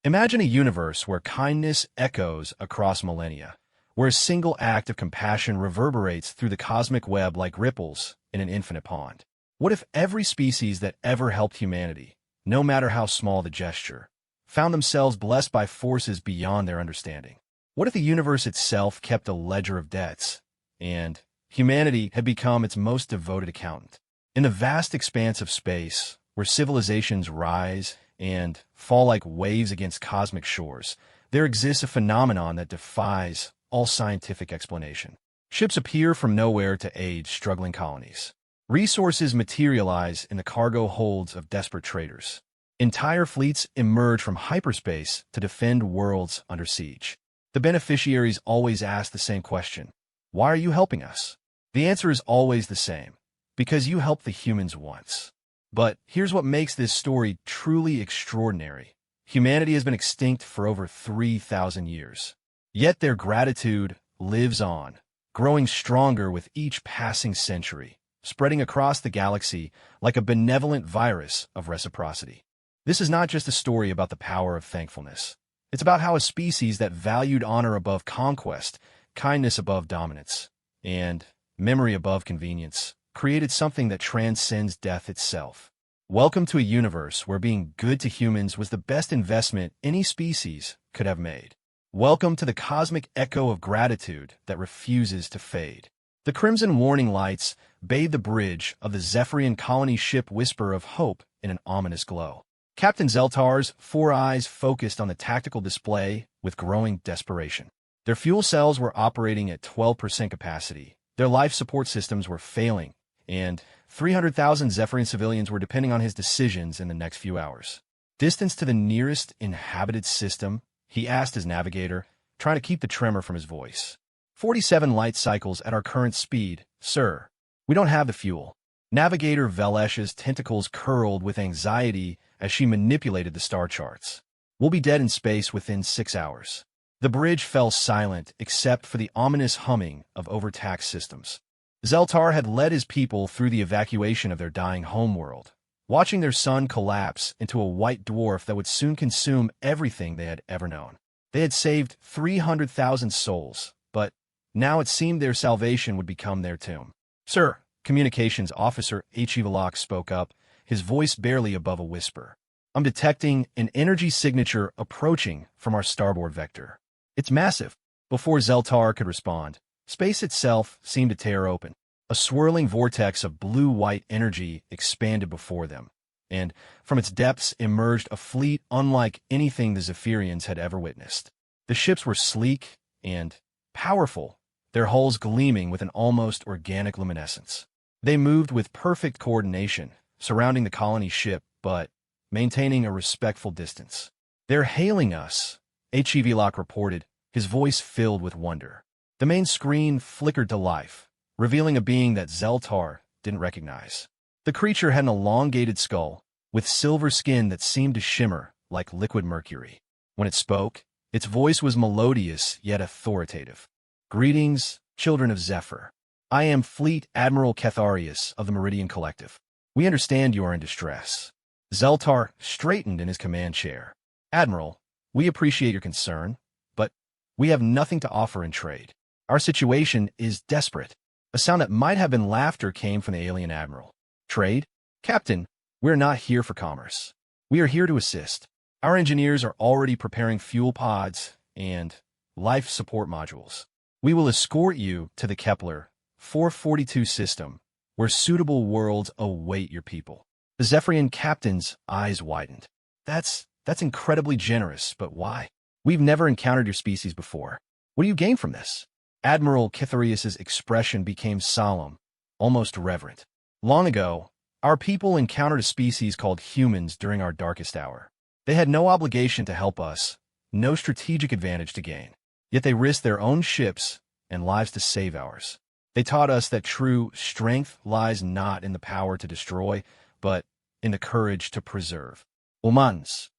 Imagine a universe where kindness echoes across millennia, where a single act of compassion reverberates through the cosmic web like ripples in an infinite pond. What if every species that ever helped humanity, no matter how small the gesture, found themselves blessed by forces beyond their understanding? What if the universe itself kept a ledger of debts, and humanity had become its most devoted accountant? In the vast expanse of space, where civilizations rise and fall like waves against cosmic shores, there exists a phenomenon that defies all scientific explanation. Ships appear from nowhere to aid struggling colonies. Resources materialize in the cargo holds of desperate traders. Entire fleets emerge from hyperspace to defend worlds under siege. The beneficiaries always ask the same question: why are you helping us? The answer is always the same: because you helped the humans once. But here's what makes this story truly extraordinary. Humanity has been extinct for over 3,000 years. Yet their gratitude lives on, growing stronger with each passing century, spreading across the galaxy like a benevolent virus of reciprocity. This is not just a story about the power of thankfulness. It's about how a species that valued honor above conquest, kindness above dominance, and memory above convenience created something that transcends death itself. Welcome to a universe where being good to humans was the best investment any species could have made. Welcome to the cosmic echo of gratitude that refuses to fade. The crimson warning lights bathe the bridge of the Zephyrian colony ship, whisper of hope in an ominous glow. Captain Zeltar's four eyes focused on the tactical display with growing desperation. Their fuel cells were operating at 12% capacity. Their life support systems were failing, and 300,000 Zephyrian civilians were depending on his decisions in the next few hours. Distance to the nearest inhabited system, he asked his navigator, trying to keep the tremor from his voice. 47 light cycles at our current speed, sir. We don't have the fuel. Navigator Velesh's tentacles curled with anxiety as she manipulated the star charts. We'll be dead in space within 6 hours. The bridge fell silent except for the ominous humming of overtaxed systems. Zeltar had led his people through the evacuation of their dying homeworld, watching their sun collapse into a white dwarf that would soon consume everything they had ever known. They had saved 300,000 souls, but now it seemed their salvation would become their tomb. Sir, Communications Officer HFY spoke up, his voice barely above a whisper. I'm detecting an energy signature approaching from our starboard vector. It's massive. Before Zeltar could respond, space itself seemed to tear open. A swirling vortex of blue-white energy expanded before them, and from its depths emerged a fleet unlike anything the Zephyrians had ever witnessed. The ships were sleek and powerful, their hulls gleaming with an almost organic luminescence. They moved with perfect coordination, surrounding the colony ship, but maintaining a respectful distance. They're hailing us, HFY reported, his voice filled with wonder. The main screen flickered to life, revealing a being that Zeltar didn't recognize. The creature had an elongated skull, with silver skin that seemed to shimmer like liquid mercury. When it spoke, its voice was melodious yet authoritative. Greetings, children of Zephyr. I am Fleet Admiral Catharius of the Meridian Collective. We understand you are in distress. Zeltar straightened in his command chair. Admiral, we appreciate your concern, but we have nothing to offer in trade. Our situation is desperate. A sound that might have been laughter came from the alien admiral. Trade? Captain, we're not here for commerce. We are here to assist. Our engineers are already preparing fuel pods and life support modules. We will escort you to the Kepler 442 system, where suitable worlds await your people. The Zephyrian captain's eyes widened. That's incredibly generous, but why? We've never encountered your species before. What do you gain from this? Admiral Catharius's expression became solemn, almost reverent. Long ago, our people encountered a species called humans during our darkest hour. They had no obligation to help us, no strategic advantage to gain. Yet they risked their own ships and lives to save ours. They taught us that true strength lies not in the power to destroy, but in the courage to preserve. Humans.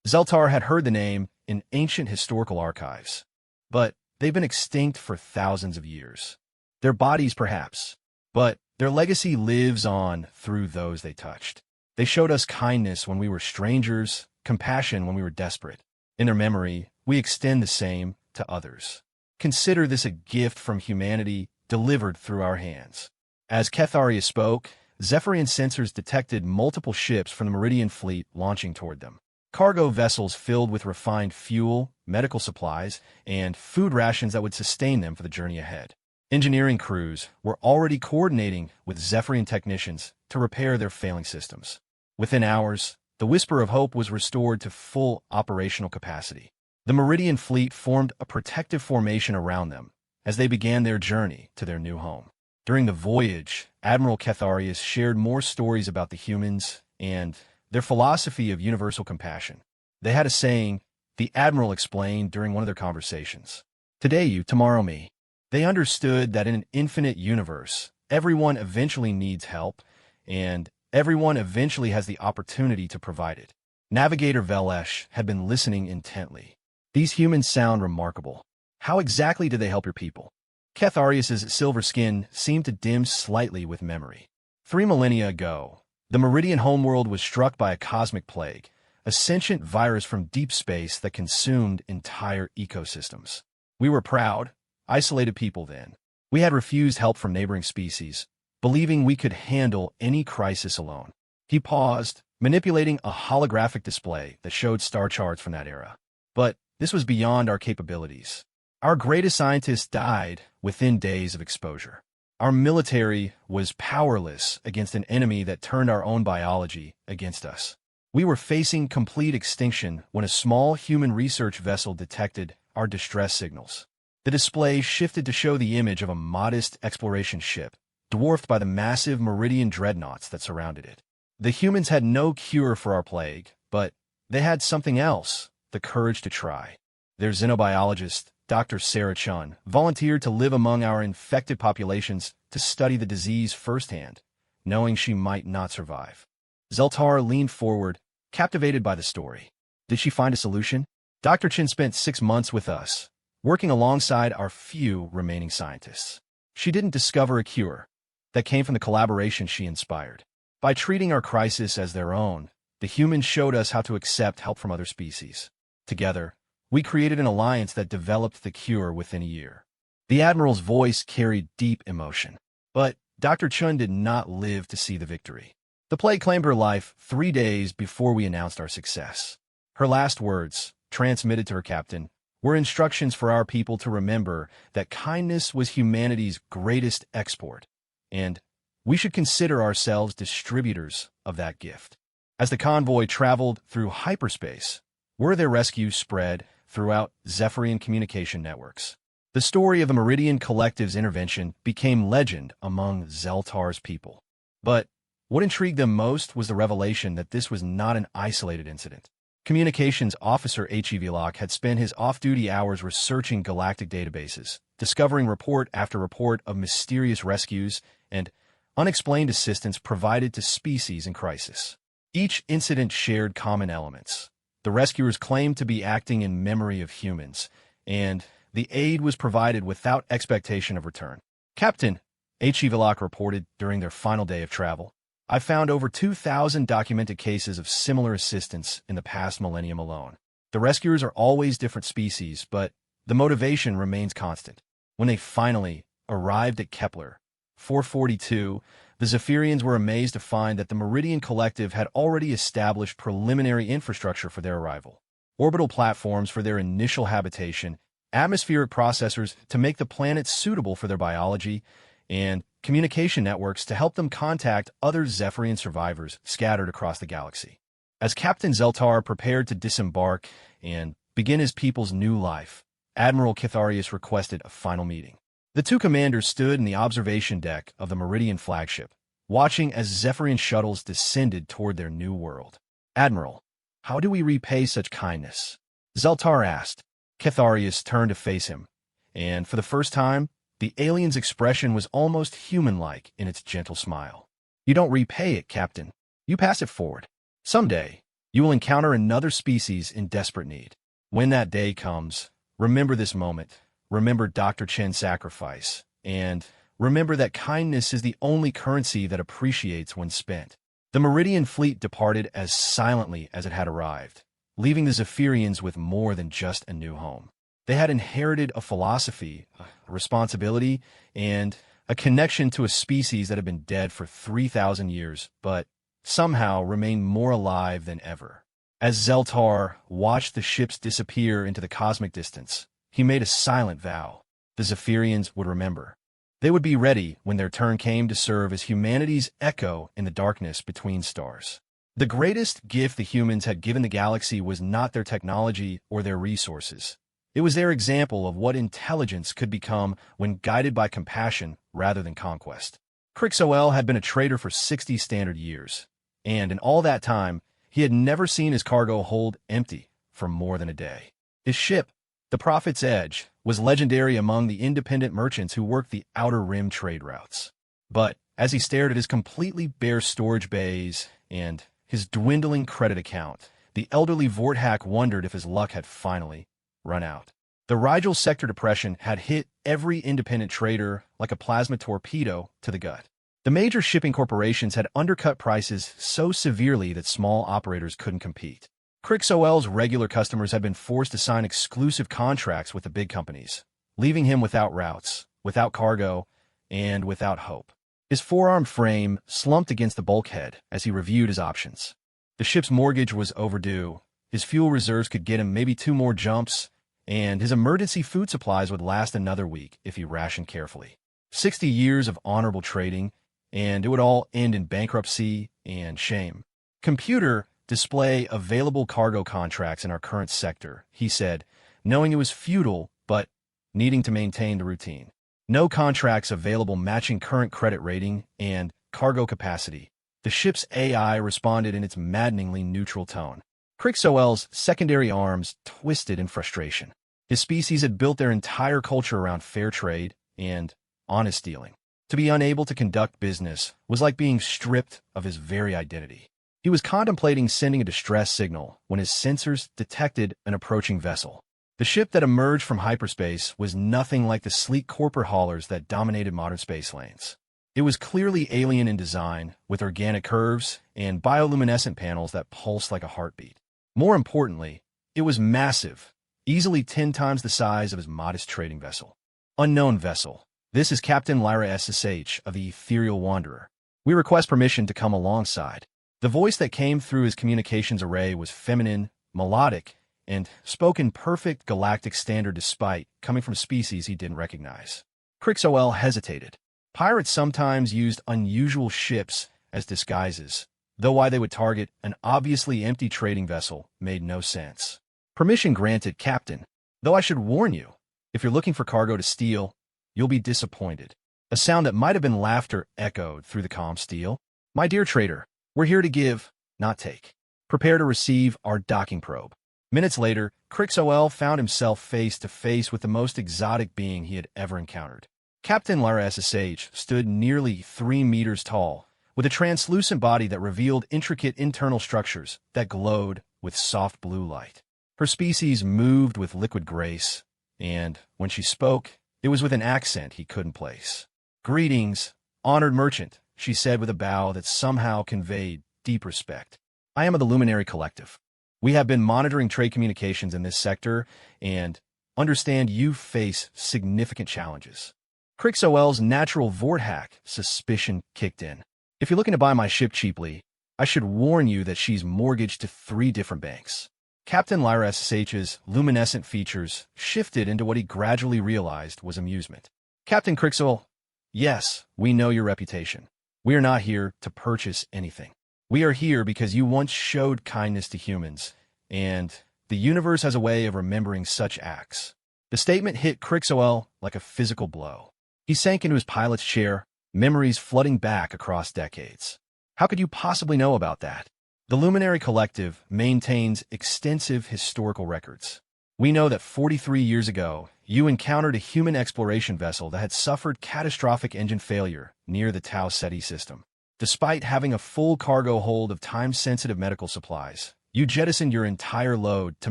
Zeltar had heard the name in ancient historical archives, but they've been extinct for thousands of years. Their bodies, perhaps, but their legacy lives on through those they touched. They showed us kindness when we were strangers, compassion when we were desperate, In their memory, we extend the same to others. Consider this a gift from humanity delivered through our hands. As Ketharius spoke, Zephyrian sensors detected multiple ships from the Meridian fleet launching toward them. Cargo vessels filled with refined fuel, medical supplies, and food rations that would sustain them for the journey ahead. Engineering crews were already coordinating with Zephyrian technicians to repair their failing systems. Within hours, the Whisper of Hope was restored to full operational capacity. The Meridian fleet formed a protective formation around them as they began their journey to their new home. During the voyage, Admiral Ketharius shared more stories about the humans and their philosophy of universal compassion. They had a saying, the Admiral explained during one of their conversations. Today you, tomorrow me. They understood that in an infinite universe, everyone eventually needs help, and everyone eventually has the opportunity to provide it. Navigator Velesh had been listening intently. These humans sound remarkable. How exactly did they help your people? Ketharius's silver skin seemed to dim slightly with memory. 3 millennia ago, the Meridian homeworld was struck by a cosmic plague, a sentient virus from deep space that consumed entire ecosystems. We were proud, isolated people then. We had refused help from neighboring species, believing we could handle any crisis alone. He paused, manipulating a holographic display that showed star charts from that era. But this was beyond our capabilities. Our greatest scientists died within days of exposure. Our military was powerless against an enemy that turned our own biology against us. We were facing complete extinction when a small human research vessel detected our distress signals. The display shifted to show the image of a modest exploration ship, dwarfed by the massive Meridian dreadnoughts that surrounded it. The humans had no cure for our plague, but they had something else, the courage to try. Their xenobiologist, Dr. Sarah Chun, volunteered to live among our infected populations to study the disease firsthand, knowing she might not survive. Zeltar leaned forward, captivated by the story. Did she find a solution? Dr. Chin spent 6 months with us, working alongside our few remaining scientists. She didn't discover a cure. That came from the collaboration she inspired. By treating our crisis as their own, the humans showed us how to accept help from other species. Together, we created an alliance that developed the cure within a year. The Admiral's voice carried deep emotion. But Dr. Chun did not live to see the victory. The plague claimed her life 3 days before we announced our success. Her last words, transmitted to her captain, were instructions for our people to remember that kindness was humanity's greatest export, and we should consider ourselves distributors of that gift. As the convoy traveled through hyperspace, word of their rescue spread throughout Zephyrian communication networks. The story of the Meridian Collective's intervention became legend among Zeltar's people. But what intrigued them most was the revelation that this was not an isolated incident. Communications officer HFY had spent his off-duty hours researching galactic databases, discovering report after report of mysterious rescues and unexplained assistance provided to species in crisis. Each incident shared common elements. The rescuers claimed to be acting in memory of humans, and the aid was provided without expectation of return. Captain, HFY reported during their final day of travel, I found over 2,000 documented cases of similar assistance in the past millennium alone. The rescuers are always different species, but the motivation remains constant. When they finally arrived at Kepler 442, the Zephyrians were amazed to find that the Meridian Collective had already established preliminary infrastructure for their arrival. Orbital platforms for their initial habitation, atmospheric processors to make the planet suitable for their biology, and communication networks to help them contact other Zephyrian survivors scattered across the galaxy. As Captain Zeltar prepared to disembark and begin his people's new life, Admiral Ketharius requested a final meeting. The two commanders stood in the observation deck of the Meridian flagship, watching as Zephyrian shuttles descended toward their new world. Admiral, how do we repay such kindness? Zeltar asked. Ketharius turned to face him, and for the first time, the alien's expression was almost human-like in its gentle smile. You don't repay it, Captain. You pass it forward. Someday, you will encounter another species in desperate need. When that day comes, remember this moment, remember Dr. Chen's sacrifice, and remember that kindness is the only currency that appreciates when spent. The Meridian fleet departed as silently as it had arrived, leaving the Zephyrians with more than just a new home. They had inherited a philosophy, a responsibility, and a connection to a species that had been dead for 3,000 years, but somehow remained more alive than ever. As Zeltar watched the ships disappear into the cosmic distance, he made a silent vow. The Zephyrians would remember. They would be ready when their turn came to serve as humanity's echo in the darkness between stars. The greatest gift the humans had given the galaxy was not their technology or their resources. It was their example of what intelligence could become when guided by compassion rather than conquest. Crixoel had been a trader for 60 standard years, and in all that time, he had never seen his cargo hold empty for more than a day. His ship, the Prophet's Edge, was legendary among the independent merchants who worked the outer rim trade routes. But as he stared at his completely bare storage bays and his dwindling credit account, the elderly Vorthak wondered if his luck had finally run out. The Rigel sector depression had hit every independent trader like a plasma torpedo to the gut. The major shipping corporations had undercut prices so severely that small operators couldn't compete. Crixoel's regular customers had been forced to sign exclusive contracts with the big companies, leaving him without routes, without cargo, and without hope. His four-armed frame slumped against the bulkhead as he reviewed his options. The ship's mortgage was overdue, his fuel reserves could get him maybe 2 more jumps, and his emergency food supplies would last another week if he rationed carefully. 60 years of honorable trading, and it would all end in bankruptcy and shame. Computer, display available cargo contracts in our current sector, he said, knowing it was futile but needing to maintain the routine. No contracts available matching current credit rating and cargo capacity. The ship's AI responded in its maddeningly neutral tone. Crixoel's secondary arms twisted in frustration. His species had built their entire culture around fair trade and honest dealing. To be unable to conduct business was like being stripped of his very identity. He was contemplating sending a distress signal when his sensors detected an approaching vessel. The ship that emerged from hyperspace was nothing like the sleek corporate haulers that dominated modern space lanes. It was clearly alien in design, with organic curves and bioluminescent panels that pulsed like a heartbeat. More importantly, it was massive, easily 10 times the size of his modest trading vessel. Unknown vessel. This is Captain Lyra SSH of the Ethereal Wanderer. We request permission to come alongside. The voice that came through his communications array was feminine, melodic, and spoke in perfect galactic standard despite coming from species he didn't recognize. Crixoel hesitated. Pirates sometimes used unusual ships as disguises, though why they would target an obviously empty trading vessel made no sense. Permission granted, Captain. Though I should warn you, if you're looking for cargo to steal, you'll be disappointed. A sound that might have been laughter echoed through the calm steel. My dear trader, we're here to give, not take. Prepare to receive our docking probe. Minutes later, Crixoel found himself face to face with the most exotic being he had ever encountered. Captain Lyra SSH stood nearly 3 meters tall, with a translucent body that revealed intricate internal structures that glowed with soft blue light. Her species moved with liquid grace, and when she spoke, it was with an accent he couldn't place. Greetings, honored merchant, she said with a bow that somehow conveyed deep respect. I am of the Luminary Collective. We have been monitoring trade communications in this sector and understand you face significant challenges. Crixoel's natural Vorthak suspicion kicked in. If you're looking to buy my ship cheaply, I should warn you that she's mortgaged to 3 different banks. Captain Lyra SSH's luminescent features shifted into what he gradually realized was amusement. Captain Crixoel, yes, we know your reputation. We are not here to purchase anything. We are here because you once showed kindness to humans, and the universe has a way of remembering such acts. The statement hit Crixoel like a physical blow. He sank into his pilot's chair, memories flooding back across decades. How could you possibly know about that? The Luminary Collective maintains extensive historical records. We know that 43 years ago, you encountered a human exploration vessel that had suffered catastrophic engine failure near the Tau Ceti system. Despite having a full cargo hold of time-sensitive medical supplies, you jettisoned your entire load to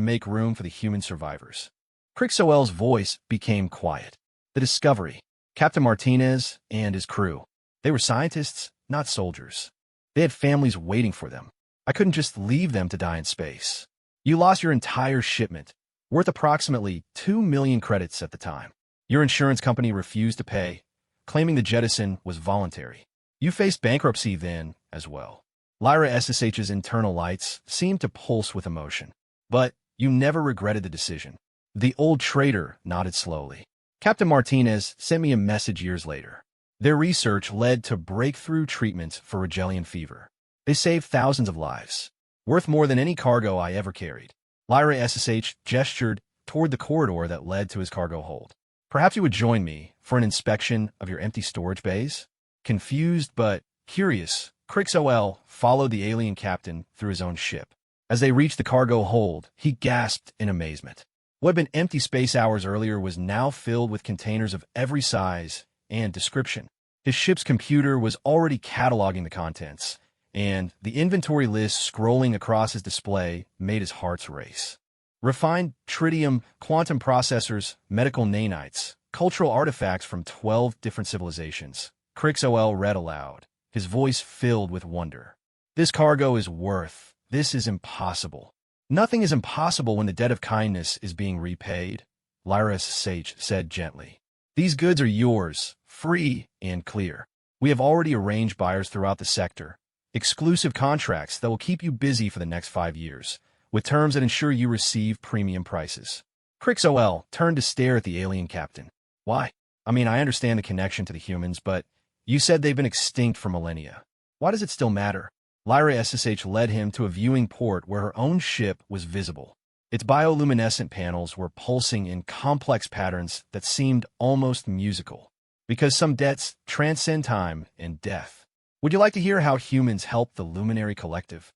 make room for the human survivors. Crixoel's voice became quiet. The Discovery, Captain Martinez and his crew. They were scientists, not soldiers. They had families waiting for them. I couldn't just leave them to die in space. You lost your entire shipment, worth approximately 2 million credits at the time. Your insurance company refused to pay, claiming the jettison was voluntary. You faced bankruptcy then, as well. Lyra SSH's internal lights seemed to pulse with emotion. But you never regretted the decision. The old trader nodded slowly. Captain Martinez sent me a message years later. Their research led to breakthrough treatments for Rigelian fever. They saved thousands of lives, worth more than any cargo I ever carried. Lyra SSH gestured toward the corridor that led to his cargo hold. Perhaps you would join me for an inspection of your empty storage bays? Confused but curious, Crixol followed the alien captain through his own ship. As they reached the cargo hold, he gasped in amazement. What had been empty space hours earlier was now filled with containers of every size and description. His ship's computer was already cataloging the contents, and the inventory list scrolling across his display made his heart race. Refined tritium, quantum processors, medical nanites, cultural artifacts from 12 different civilizations. Crixol read aloud, his voice filled with wonder. This cargo is worth. This is impossible. Nothing is impossible when the debt of kindness is being repaid, Lyra SSH said gently. These goods are yours, free and clear. We have already arranged buyers throughout the sector, exclusive contracts that will keep you busy for the next 5 years, with terms that ensure you receive premium prices. Crixol turned to stare at the alien captain. Why? I mean, I understand the connection to the humans, but you said they've been extinct for millennia. Why does it still matter? Lyra SSH led him to a viewing port where her own ship was visible. Its bioluminescent panels were pulsing in complex patterns that seemed almost musical, because some debts transcend time and death. Would you like to hear how humans helped the Luminary Collective?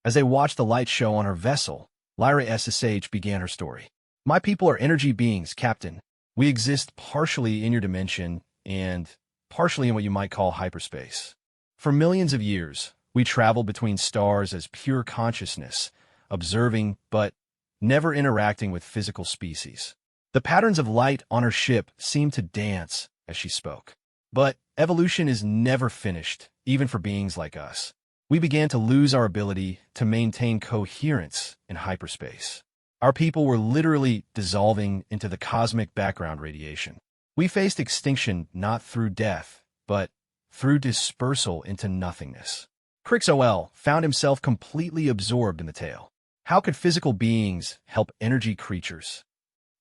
As they watched the light show on her vessel, Lyra SSH began her story. My people are energy beings, Captain. We exist partially in your dimension and partially in what you might call hyperspace. For millions of years, we traveled between stars as pure consciousness, observing but never interacting with physical species. The patterns of light on her ship seemed to dance as she spoke. But evolution is never finished, even for beings like us. We began to lose our ability to maintain coherence in hyperspace. Our people were literally dissolving into the cosmic background radiation. We faced extinction not through death, but through dispersal into nothingness. Crixol found himself completely absorbed in the tale. How could physical beings help energy creatures?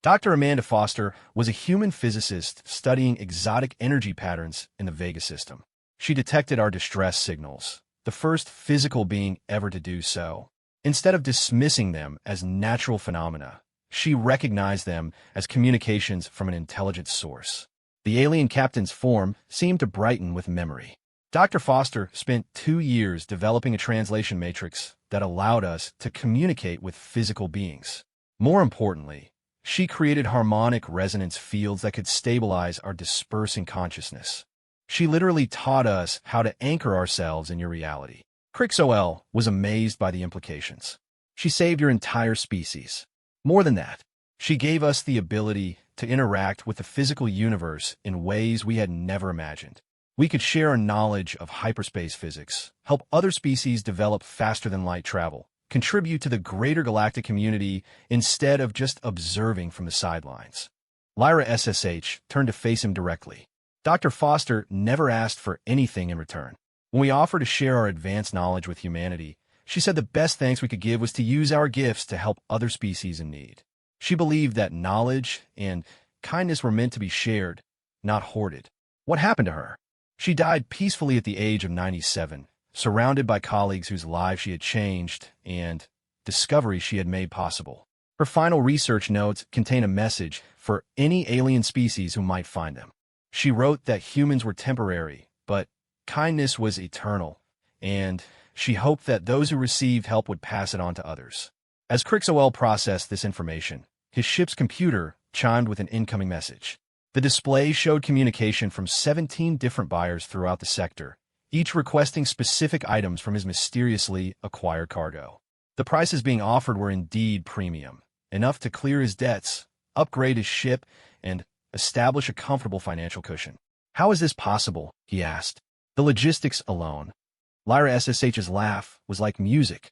Dr. Amanda Foster was a human physicist studying exotic energy patterns in the Vega system. She detected our distress signals, the first physical being ever to do so. Instead of dismissing them as natural phenomena, she recognized them as communications from an intelligent source. The alien captain's form seemed to brighten with memory. Dr. Foster spent 2 years developing a translation matrix that allowed us to communicate with physical beings. More importantly, she created harmonic resonance fields that could stabilize our dispersing consciousness. She literally taught us how to anchor ourselves in your reality. Crixol was amazed by the implications. She saved your entire species. More than that, she gave us the ability to interact with the physical universe in ways we had never imagined. We could share our knowledge of hyperspace physics, help other species develop faster than light travel, contribute to the greater galactic community instead of just observing from the sidelines. Lyra SSH turned to face him directly. Dr. Foster never asked for anything in return. When we offered to share our advanced knowledge with humanity, she said the best thanks we could give was to use our gifts to help other species in need. She believed that knowledge and kindness were meant to be shared, not hoarded. What happened to her? She died peacefully at the age of 97, surrounded by colleagues whose lives she had changed and discoveries she had made possible. Her final research notes contain a message for any alien species who might find them. She wrote that humans were temporary, but kindness was eternal, and she hoped that those who received help would pass it on to others. As Crixol processed this information, his ship's computer chimed with an incoming message. The display showed communication from 17 different buyers throughout the sector, each requesting specific items from his mysteriously acquired cargo. The prices being offered were indeed premium, enough to clear his debts, upgrade his ship, and establish a comfortable financial cushion. How is this possible? He asked. The logistics alone. Lyra SSH's laugh was like music.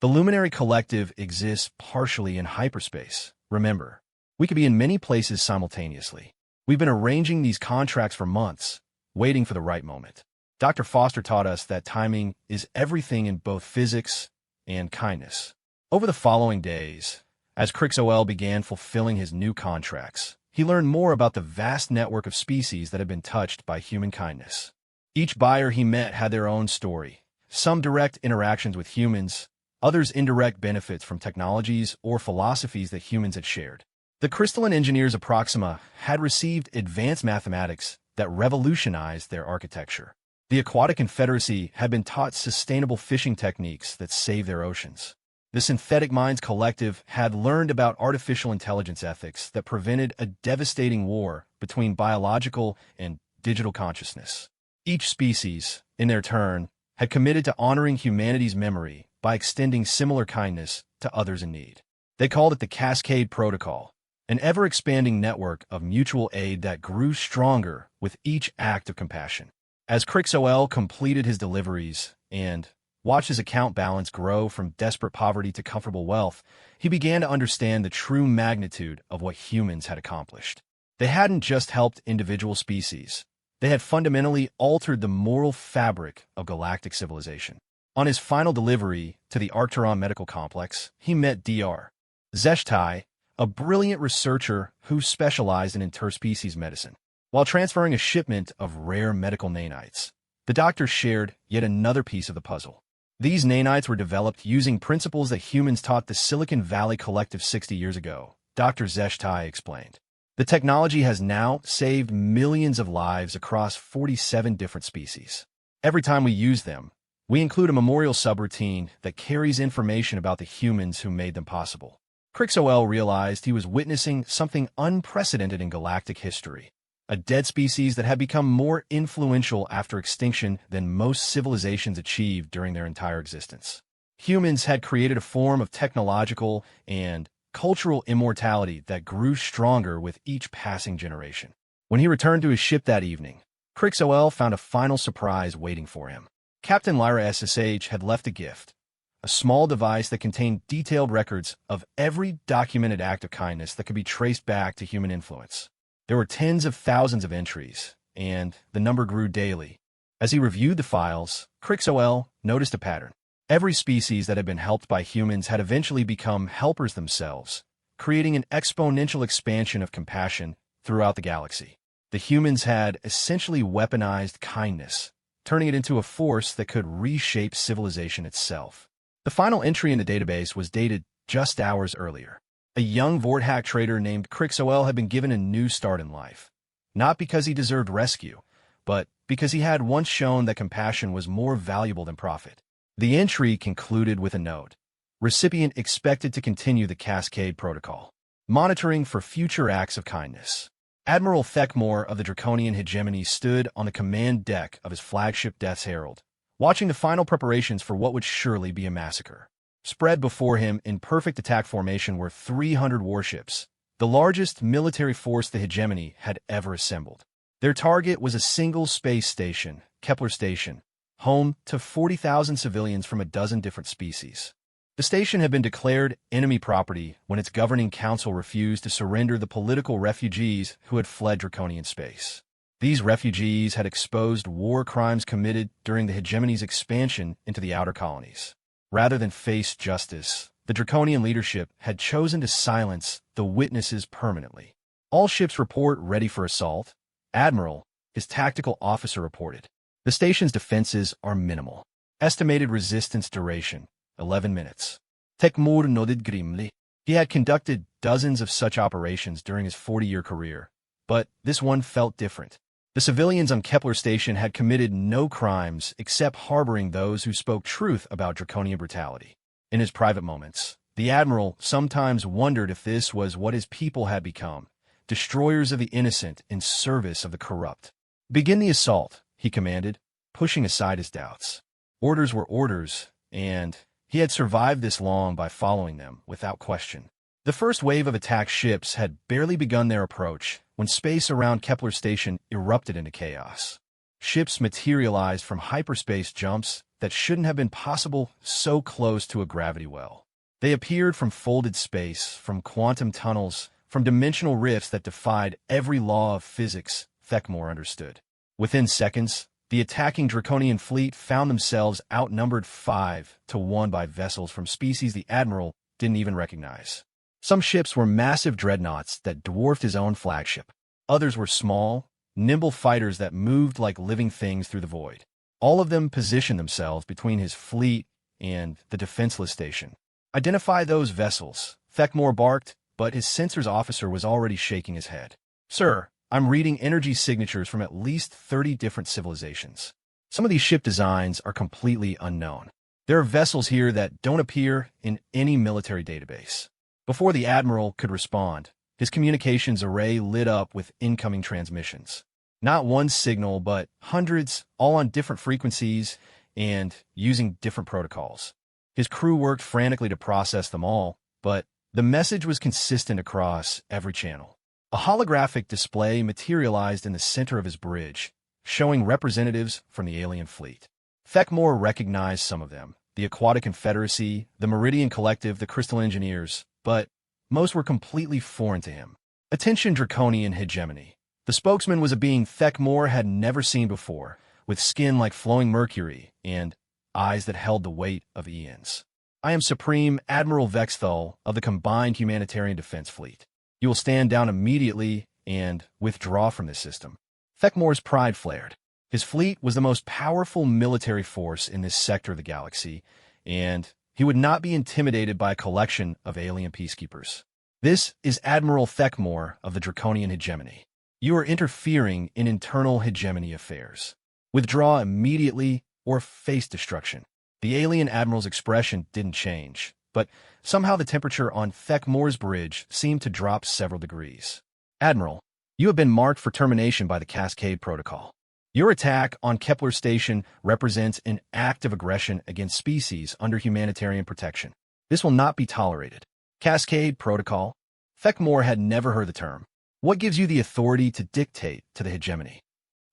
The Luminary Collective exists partially in hyperspace. Remember, we could be in many places simultaneously. We've been arranging these contracts for months, waiting for the right moment. Dr. Foster taught us that timing is everything in both physics and kindness. Over the following days, as Crixoel began fulfilling his new contracts, he learned more about the vast network of species that had been touched by human kindness. Each buyer he met had their own story, some direct interactions with humans, others indirect benefits from technologies or philosophies that humans had shared. The crystalline engineers of Proxima had received advanced mathematics that revolutionized their architecture. The Aquatic Confederacy had been taught sustainable fishing techniques that save their oceans. The Synthetic Minds Collective had learned about artificial intelligence ethics that prevented a devastating war between biological and digital consciousness. Each species, in their turn, had committed to honoring humanity's memory by extending similar kindness to others in need. They called it the Cascade Protocol, an ever-expanding network of mutual aid that grew stronger with each act of compassion. As Crixoel completed his deliveries and watched his account balance grow from desperate poverty to comfortable wealth, he began to understand the true magnitude of what humans had accomplished. They hadn't just helped individual species. They had fundamentally altered the moral fabric of galactic civilization. On his final delivery to the Arcturon Medical Complex, he met Dr. Zeshtai, a brilliant researcher who specialized in interspecies medicine. While transferring a shipment of rare medical nanites, the doctor shared yet another piece of the puzzle. These nanites were developed using principles that humans taught the Silicon Valley Collective 60 years ago, Dr. Zeshtai explained. The technology has now saved millions of lives across 47 different species. Every time we use them, we include a memorial subroutine that carries information about the humans who made them possible. Crixoel realized he was witnessing something unprecedented in galactic history. A dead species that had become more influential after extinction than most civilizations achieved during their entire existence. Humans had created a form of technological and cultural immortality that grew stronger with each passing generation. When he returned to his ship that evening, Crixoel found a final surprise waiting for him. Captain Lyra SSH had left a gift, a small device that contained detailed records of every documented act of kindness that could be traced back to human influence. There were tens of thousands of entries, and the number grew daily. As he reviewed the files, Crixoel noticed a pattern. Every species that had been helped by humans had eventually become helpers themselves, creating an exponential expansion of compassion throughout the galaxy. The humans had essentially weaponized kindness, turning it into a force that could reshape civilization itself. The final entry in the database was dated just hours earlier. A young Vorthack trader named Crixoel had been given a new start in life, not because he deserved rescue, but because he had once shown that compassion was more valuable than profit. The entry concluded with a note. Recipient expected to continue the Cascade Protocol. Monitoring for future acts of kindness. Admiral Thekmore of the Draconian Hegemony stood on the command deck of his flagship Death's Herald, watching the final preparations for what would surely be a massacre. Spread before him in perfect attack formation were 300 warships, the largest military force the Hegemony had ever assembled. Their target was a single space station, Kepler Station, home to 40,000 civilians from a dozen different species. The station had been declared enemy property when its governing council refused to surrender the political refugees who had fled Draconian space. These refugees had exposed war crimes committed during the Hegemony's expansion into the outer colonies. Rather than face justice, the Draconian leadership had chosen to silence the witnesses permanently. All ships report ready for assault. Admiral, his tactical officer, reported. The station's defenses are minimal. Estimated resistance duration, 11 minutes. Thekmore nodded grimly. He had conducted dozens of such operations during his 40-year career, but this one felt different. The civilians on Kepler Station had committed no crimes except harboring those who spoke truth about Draconian brutality. In his private moments, the Admiral sometimes wondered if this was what his people had become, destroyers of the innocent in service of the corrupt. Begin the assault, he commanded, pushing aside his doubts. Orders were orders, and he had survived this long by following them without question. The first wave of attack ships had barely begun their approach when space around Kepler Station erupted into chaos. Ships materialized from hyperspace jumps that shouldn't have been possible so close to a gravity well. They appeared from folded space, from quantum tunnels, from dimensional rifts that defied every law of physics Thekmor understood. Within seconds, the attacking Draconian fleet found themselves outnumbered 5-1 by vessels from species the Admiral didn't even recognize. Some ships were massive dreadnoughts that dwarfed his own flagship. Others were small, nimble fighters that moved like living things through the void. All of them positioned themselves between his fleet and the defenseless station. "Identify those vessels," Thekmor barked, but his sensors officer was already shaking his head. "Sir, I'm reading energy signatures from at least 30 different civilizations. Some of these ship designs are completely unknown. There are vessels here that don't appear in any military database." Before the Admiral could respond, his communications array lit up with incoming transmissions. Not one signal, but hundreds, all on different frequencies and using different protocols. His crew worked frantically to process them all, but the message was consistent across every channel. A holographic display materialized in the center of his bridge, showing representatives from the alien fleet. Thekmor recognized some of them: the Aquatic Confederacy, the Meridian Collective, the Crystal Engineers, but most were completely foreign to him. Attention, Draconian hegemony. The spokesman was a being Thekmor had never seen before, with skin like flowing mercury and eyes that held the weight of eons. "I am Supreme Admiral Vexthal of the Combined Humanitarian Defense Fleet. You will stand down immediately and withdraw from this system." Thekmor's pride flared. His fleet was the most powerful military force in this sector of the galaxy, and he would not be intimidated by a collection of alien peacekeepers. "This is Admiral Thekmor of the Draconian hegemony. You are interfering in internal hegemony affairs. Withdraw immediately or face destruction." The alien admiral's expression didn't change, but somehow the temperature on Thekmor's bridge seemed to drop several degrees. "Admiral, you have been marked for termination by the Cascade Protocol. Your attack on Kepler Station represents an act of aggression against species under humanitarian protection. This will not be tolerated." Cascade Protocol? Thekmor had never heard the term. "What gives you the authority to dictate to the hegemony?"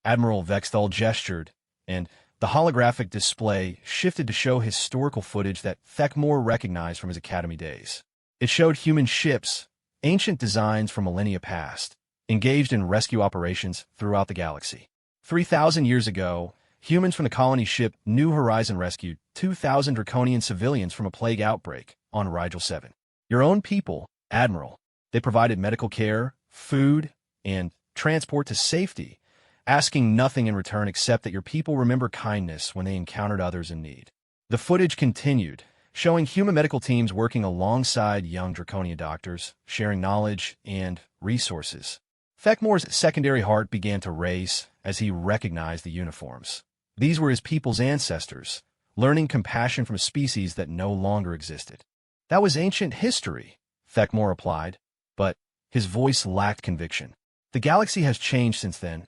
Admiral Vexthal gestured, and the holographic display shifted to show historical footage that Thekmor recognized from his academy days. It showed human ships, ancient designs from millennia past, engaged in rescue operations throughout the galaxy. 3,000 years ago, humans from the colony ship New Horizon rescued 2,000 Draconian civilians from a plague outbreak on Rigel 7. Your own people, Admiral. They provided medical care, food, and transport to safety, asking nothing in return except that your people remember kindness when they encountered others in need. The footage continued, showing human medical teams working alongside young Draconian doctors, sharing knowledge and resources. Thekmor's secondary heart began to race as he recognized the uniforms. These were his people's ancestors, learning compassion from a species that no longer existed. "That was ancient history," Thekmor replied, but his voice lacked conviction. "The galaxy has changed since then."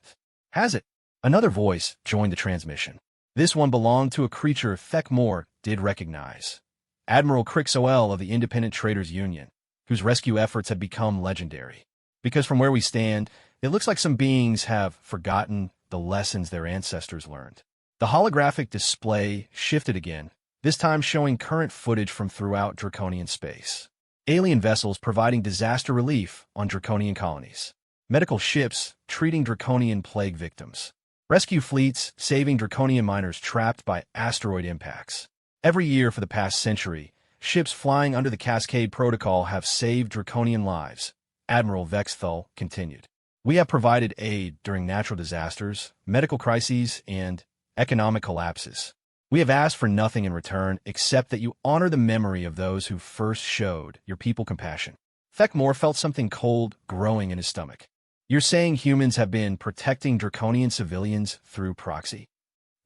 "Has it?" Another voice joined the transmission. This one belonged to a creature Thekmor did recognize: Admiral Crixoel of the Independent Traders Union, whose rescue efforts had become legendary. "Because from where we stand, it looks like some beings have forgotten the lessons their ancestors learned." The holographic display shifted again, this time showing current footage from throughout Draconian space. Alien vessels providing disaster relief on Draconian colonies. Medical ships treating Draconian plague victims. Rescue fleets saving Draconian miners trapped by asteroid impacts. Every year for the past century, ships flying under the Cascade Protocol have saved Draconian lives, Admiral Vexthal continued. "We have provided aid during natural disasters, medical crises, and economic collapses. We have asked for nothing in return except that you honor the memory of those who first showed your people compassion." Thekmor felt something cold growing in his stomach. "You're saying humans have been protecting Draconian civilians through proxy?"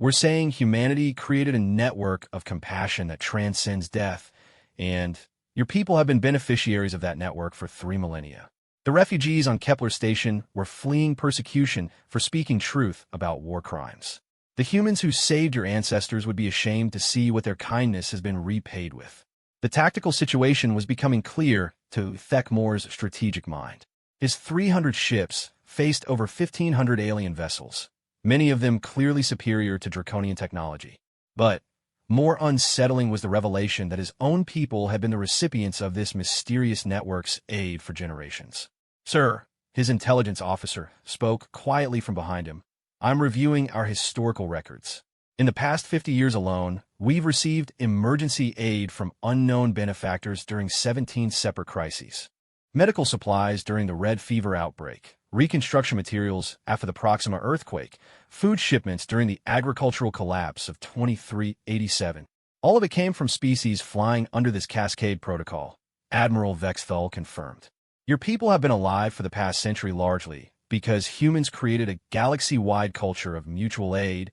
"We're saying humanity created a network of compassion that transcends death, and your people have been beneficiaries of that network for 3 millennia. The refugees on Kepler Station were fleeing persecution for speaking truth about war crimes. The humans who saved your ancestors would be ashamed to see what their kindness has been repaid with." The tactical situation was becoming clear to Thekmor's strategic mind. His 300 ships faced over 1,500 alien vessels, many of them clearly superior to Draconian technology. But More unsettling was the revelation that his own people had been the recipients of this mysterious network's aid for generations. "Sir," his intelligence officer spoke quietly from behind him, "I'm reviewing our historical records. In the past 50 years alone, we've received emergency aid from unknown benefactors during 17 separate crises. Medical supplies during the Red Fever outbreak, reconstruction materials after the Proxima earthquake, food shipments during the agricultural collapse of 2387. All of it came from species flying under this Cascade Protocol," Admiral Vexthal confirmed. "Your people have been alive for the past century largely because humans created a galaxy-wide culture of mutual aid,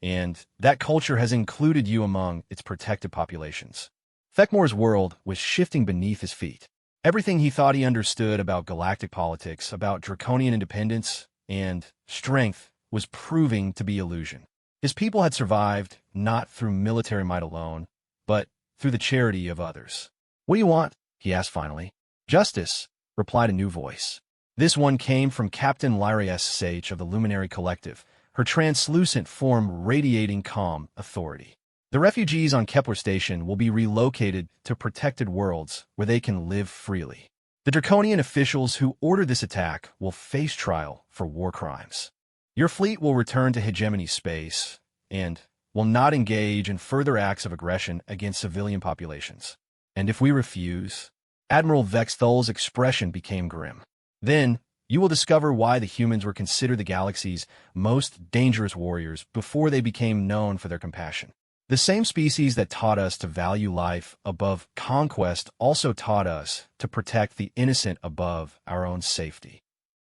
and that culture has included you among its protected populations." Thekmore's world was shifting beneath his feet. Everything he thought he understood about galactic politics, about draconian independence and strength, was proving to be illusion. His people had survived not through military might alone, but through the charity of others. "What do you want?" he asked finally. "Justice," replied a new voice. This one came from Captain Lyra SH of the Luminary Collective, her translucent form radiating calm authority. "The refugees on Kepler Station will be relocated to protected worlds where they can live freely. The draconian officials who ordered this attack will face trial for war crimes. Your fleet will return to hegemony space and will not engage in further acts of aggression against civilian populations. And if we refuse..." Admiral Vexthal's expression became grim. "Then you will discover why the humans were considered the galaxy's most dangerous warriors before they became known for their compassion. The same species that taught us to value life above conquest also taught us to protect the innocent above our own safety."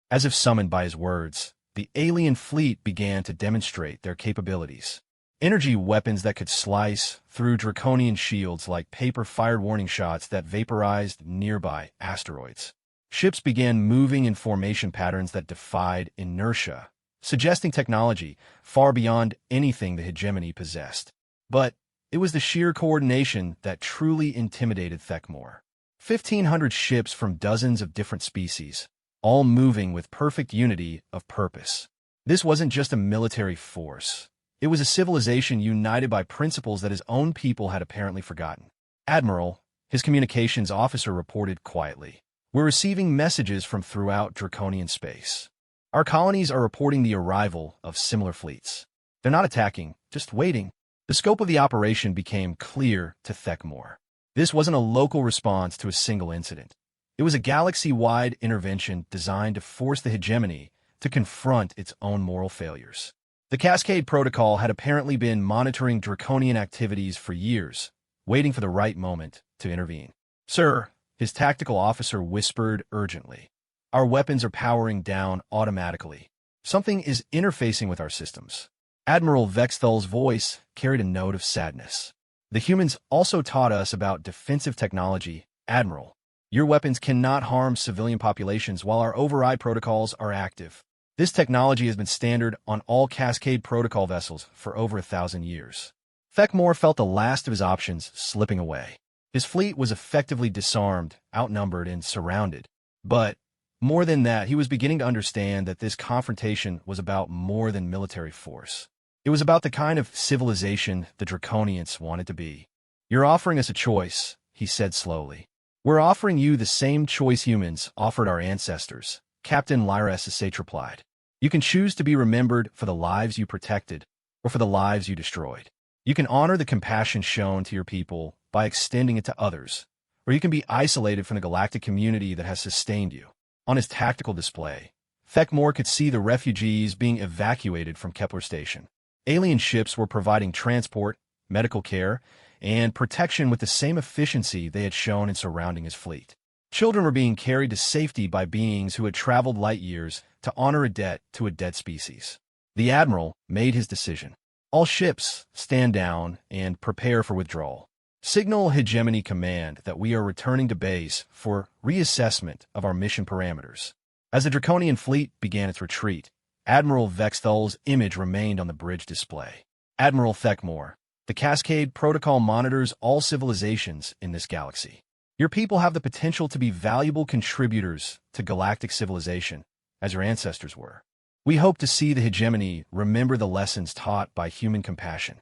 As if summoned by his words, the alien fleet began to demonstrate their capabilities. Energy weapons that could slice through draconian shields like paper-fired warning shots that vaporized nearby asteroids. Ships began moving in formation patterns that defied inertia, suggesting technology far beyond anything the hegemony possessed. But it was the sheer coordination that truly intimidated Thekmore. 1,500 ships from dozens of different species, all moving with perfect unity of purpose. This wasn't just a military force. It was a civilization united by principles that his own people had apparently forgotten. "Admiral," his communications officer reported quietly, "we're receiving messages from throughout draconian space. Our colonies are reporting the arrival of similar fleets. They're not attacking, just waiting." The scope of the operation became clear to Thekmore. This wasn't a local response to a single incident. It was a galaxy-wide intervention designed to force the hegemony to confront its own moral failures. The Cascade Protocol had apparently been monitoring draconian activities for years, waiting for the right moment to intervene. "Sir," his tactical officer whispered urgently, "our weapons are powering down automatically. Something is interfacing with our systems." Admiral Vexthal's voice carried a note of sadness. "The humans also taught us about defensive technology, Admiral. Your weapons cannot harm civilian populations while our override protocols are active. This technology has been standard on all Cascade Protocol vessels for over 1,000 years." Thekmore felt the last of his options slipping away. His fleet was effectively disarmed, outnumbered, and surrounded. But more than that, he was beginning to understand that this confrontation was about more than military force. It was about the kind of civilization the Draconians wanted to be. "You're offering us a choice," he said slowly. "We're offering you the same choice humans offered our ancestors," Captain Lyra SSH replied. "You can choose to be remembered for the lives you protected or for the lives you destroyed. You can honor the compassion shown to your people by extending it to others, or you can be isolated from the galactic community that has sustained you." On his tactical display, Thekmore could see the refugees being evacuated from Kepler Station. Alien ships were providing transport, medical care, and protection with the same efficiency they had shown in surrounding his fleet. Children were being carried to safety by beings who had traveled light years to honor a debt to a dead species. The Admiral made his decision. "All ships, stand down and prepare for withdrawal. Signal Hegemony Command that we are returning to base for reassessment of our mission parameters." As the Draconian fleet began its retreat, Admiral Vexthal's image remained on the bridge display. "Admiral Thekmore, the Cascade Protocol monitors all civilizations in this galaxy. Your people have the potential to be valuable contributors to galactic civilization, as your ancestors were. We hope to see the hegemony remember the lessons taught by human compassion.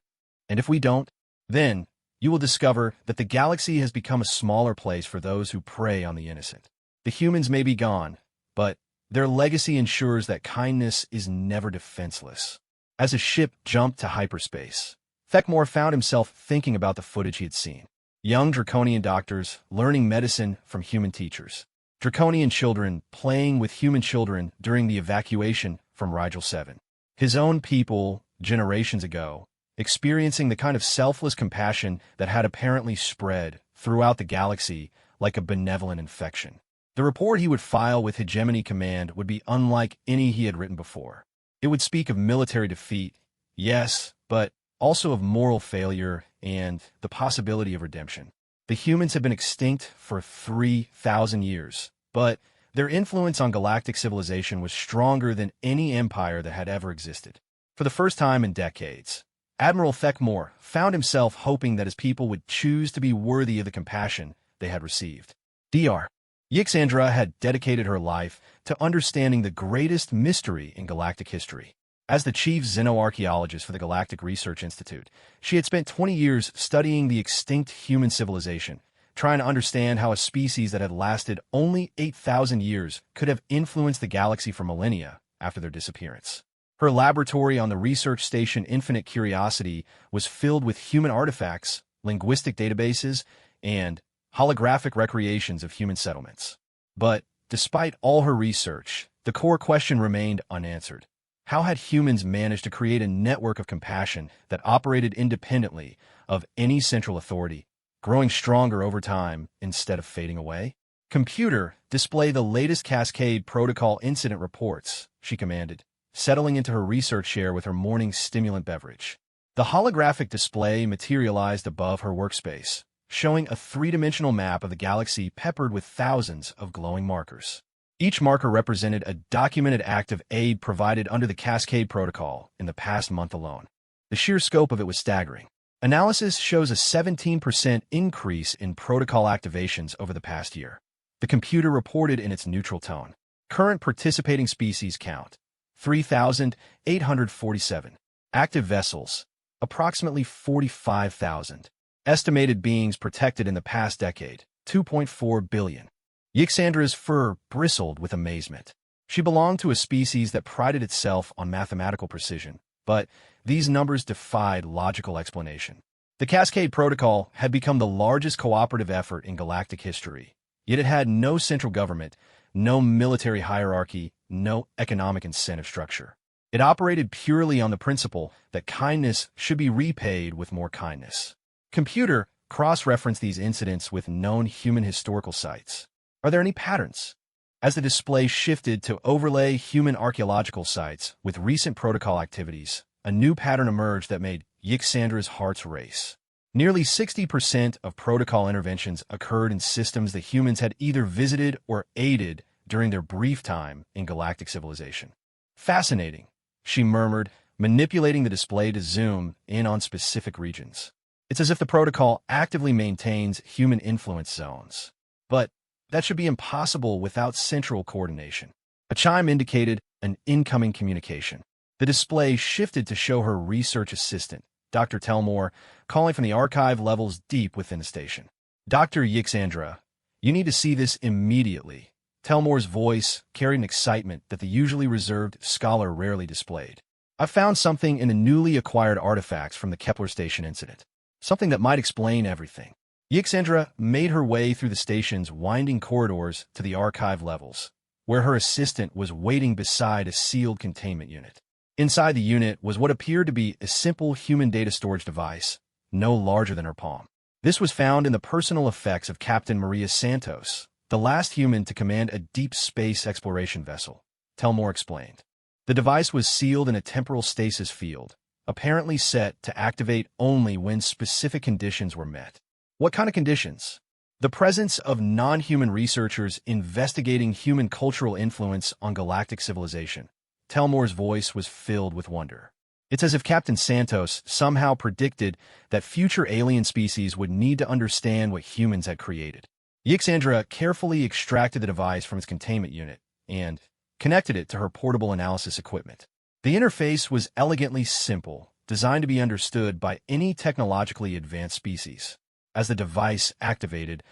And if we don't, Then, you will discover that the galaxy has become a smaller place for those who prey on the innocent. The humans may be gone, but their legacy ensures that kindness is never defenseless. As a ship jumped to hyperspace, Thekmore found himself thinking about the footage he had seen. Young Draconian doctors learning medicine from human teachers. Draconian children playing with human children during the evacuation from Rigel 7. His own people, generations ago, experiencing the kind of selfless compassion that had apparently spread throughout the galaxy like a benevolent infection. The report he would file with Hegemony Command would be unlike any he had written before. It would speak of military defeat, yes, but also of moral failure and the possibility of redemption. The humans have been extinct for 3,000 years, but their influence on galactic civilization was stronger than any empire that had ever existed. For the first time in decades, Admiral Thekmore found himself hoping that his people would choose to be worthy of the compassion they had received. Dr. Yixandra had dedicated her life to understanding the greatest mystery in galactic history. As the chief xenoarchaeologist for the Galactic Research Institute, she had spent 20 years studying the extinct human civilization, trying to understand how a species that had lasted only 8,000 years could have influenced the galaxy for millennia after their disappearance. Her laboratory on the research station Infinite Curiosity was filled with human artifacts, linguistic databases, and holographic recreations of human settlements. But despite all her research, the core question remained unanswered. How had humans managed to create a network of compassion that operated independently of any central authority, growing stronger over time instead of fading away? Computer, display the latest Cascade Protocol incident reports, she commanded, settling into her research chair with her morning stimulant beverage. The holographic display materialized above her workspace, showing a three-dimensional map of the galaxy peppered with thousands of glowing markers. Each marker represented a documented act of aid provided under the Cascade Protocol in the past month alone. The sheer scope of it was staggering. Analysis shows a 17% increase in protocol activations over the past year. The computer reported in its neutral tone. Current participating species count, 3,847. Active vessels, approximately 45,000. Estimated beings protected in the past decade, 2.4 billion. Yixandra's fur bristled with amazement. She belonged to a species that prided itself on mathematical precision, but these numbers defied logical explanation. The Cascade Protocol had become the largest cooperative effort in galactic history, yet it had no central government, no military hierarchy, no economic incentive structure. It operated purely on the principle that kindness should be repaid with more kindness. Computer, cross-reference these incidents with known human historical sites. Are there any patterns? As the display shifted to overlay human archaeological sites with recent protocol activities, a new pattern emerged that made Yixandra's heart race. Nearly 60% of protocol interventions occurred in systems that humans had either visited or aided during their brief time in galactic civilization. Fascinating, she murmured, manipulating the display to zoom in on specific regions. It's as if the protocol actively maintains human influence zones. But that should be impossible without central coordination. A chime indicated an incoming communication. The display shifted to show her research assistant, Dr. Telmore, calling from the archive levels deep within the station. Dr. Yixandra, you need to see this immediately. Telmore's voice carried an excitement that the usually reserved scholar rarely displayed. I found something in the newly acquired artifacts from the Kepler station incident. Something that might explain everything. Yixandra made her way through the station's winding corridors to the archive levels, where her assistant was waiting beside a sealed containment unit. Inside the unit was what appeared to be a simple human data storage device, no larger than her palm. This was found in the personal effects of Captain Maria Santos, the last human to command a deep space exploration vessel, Telmore explained. The device was sealed in a temporal stasis field, apparently set to activate only when specific conditions were met. What kind of conditions? The presence of non-human researchers investigating human cultural influence on galactic civilization. Telmore's voice was filled with wonder. It's as if Captain Santos somehow predicted that future alien species would need to understand what humans had created. Yixandra carefully extracted the device from its containment unit and connected it to her portable analysis equipment. The interface was elegantly simple, designed to be understood by any technologically advanced species. As the device activated,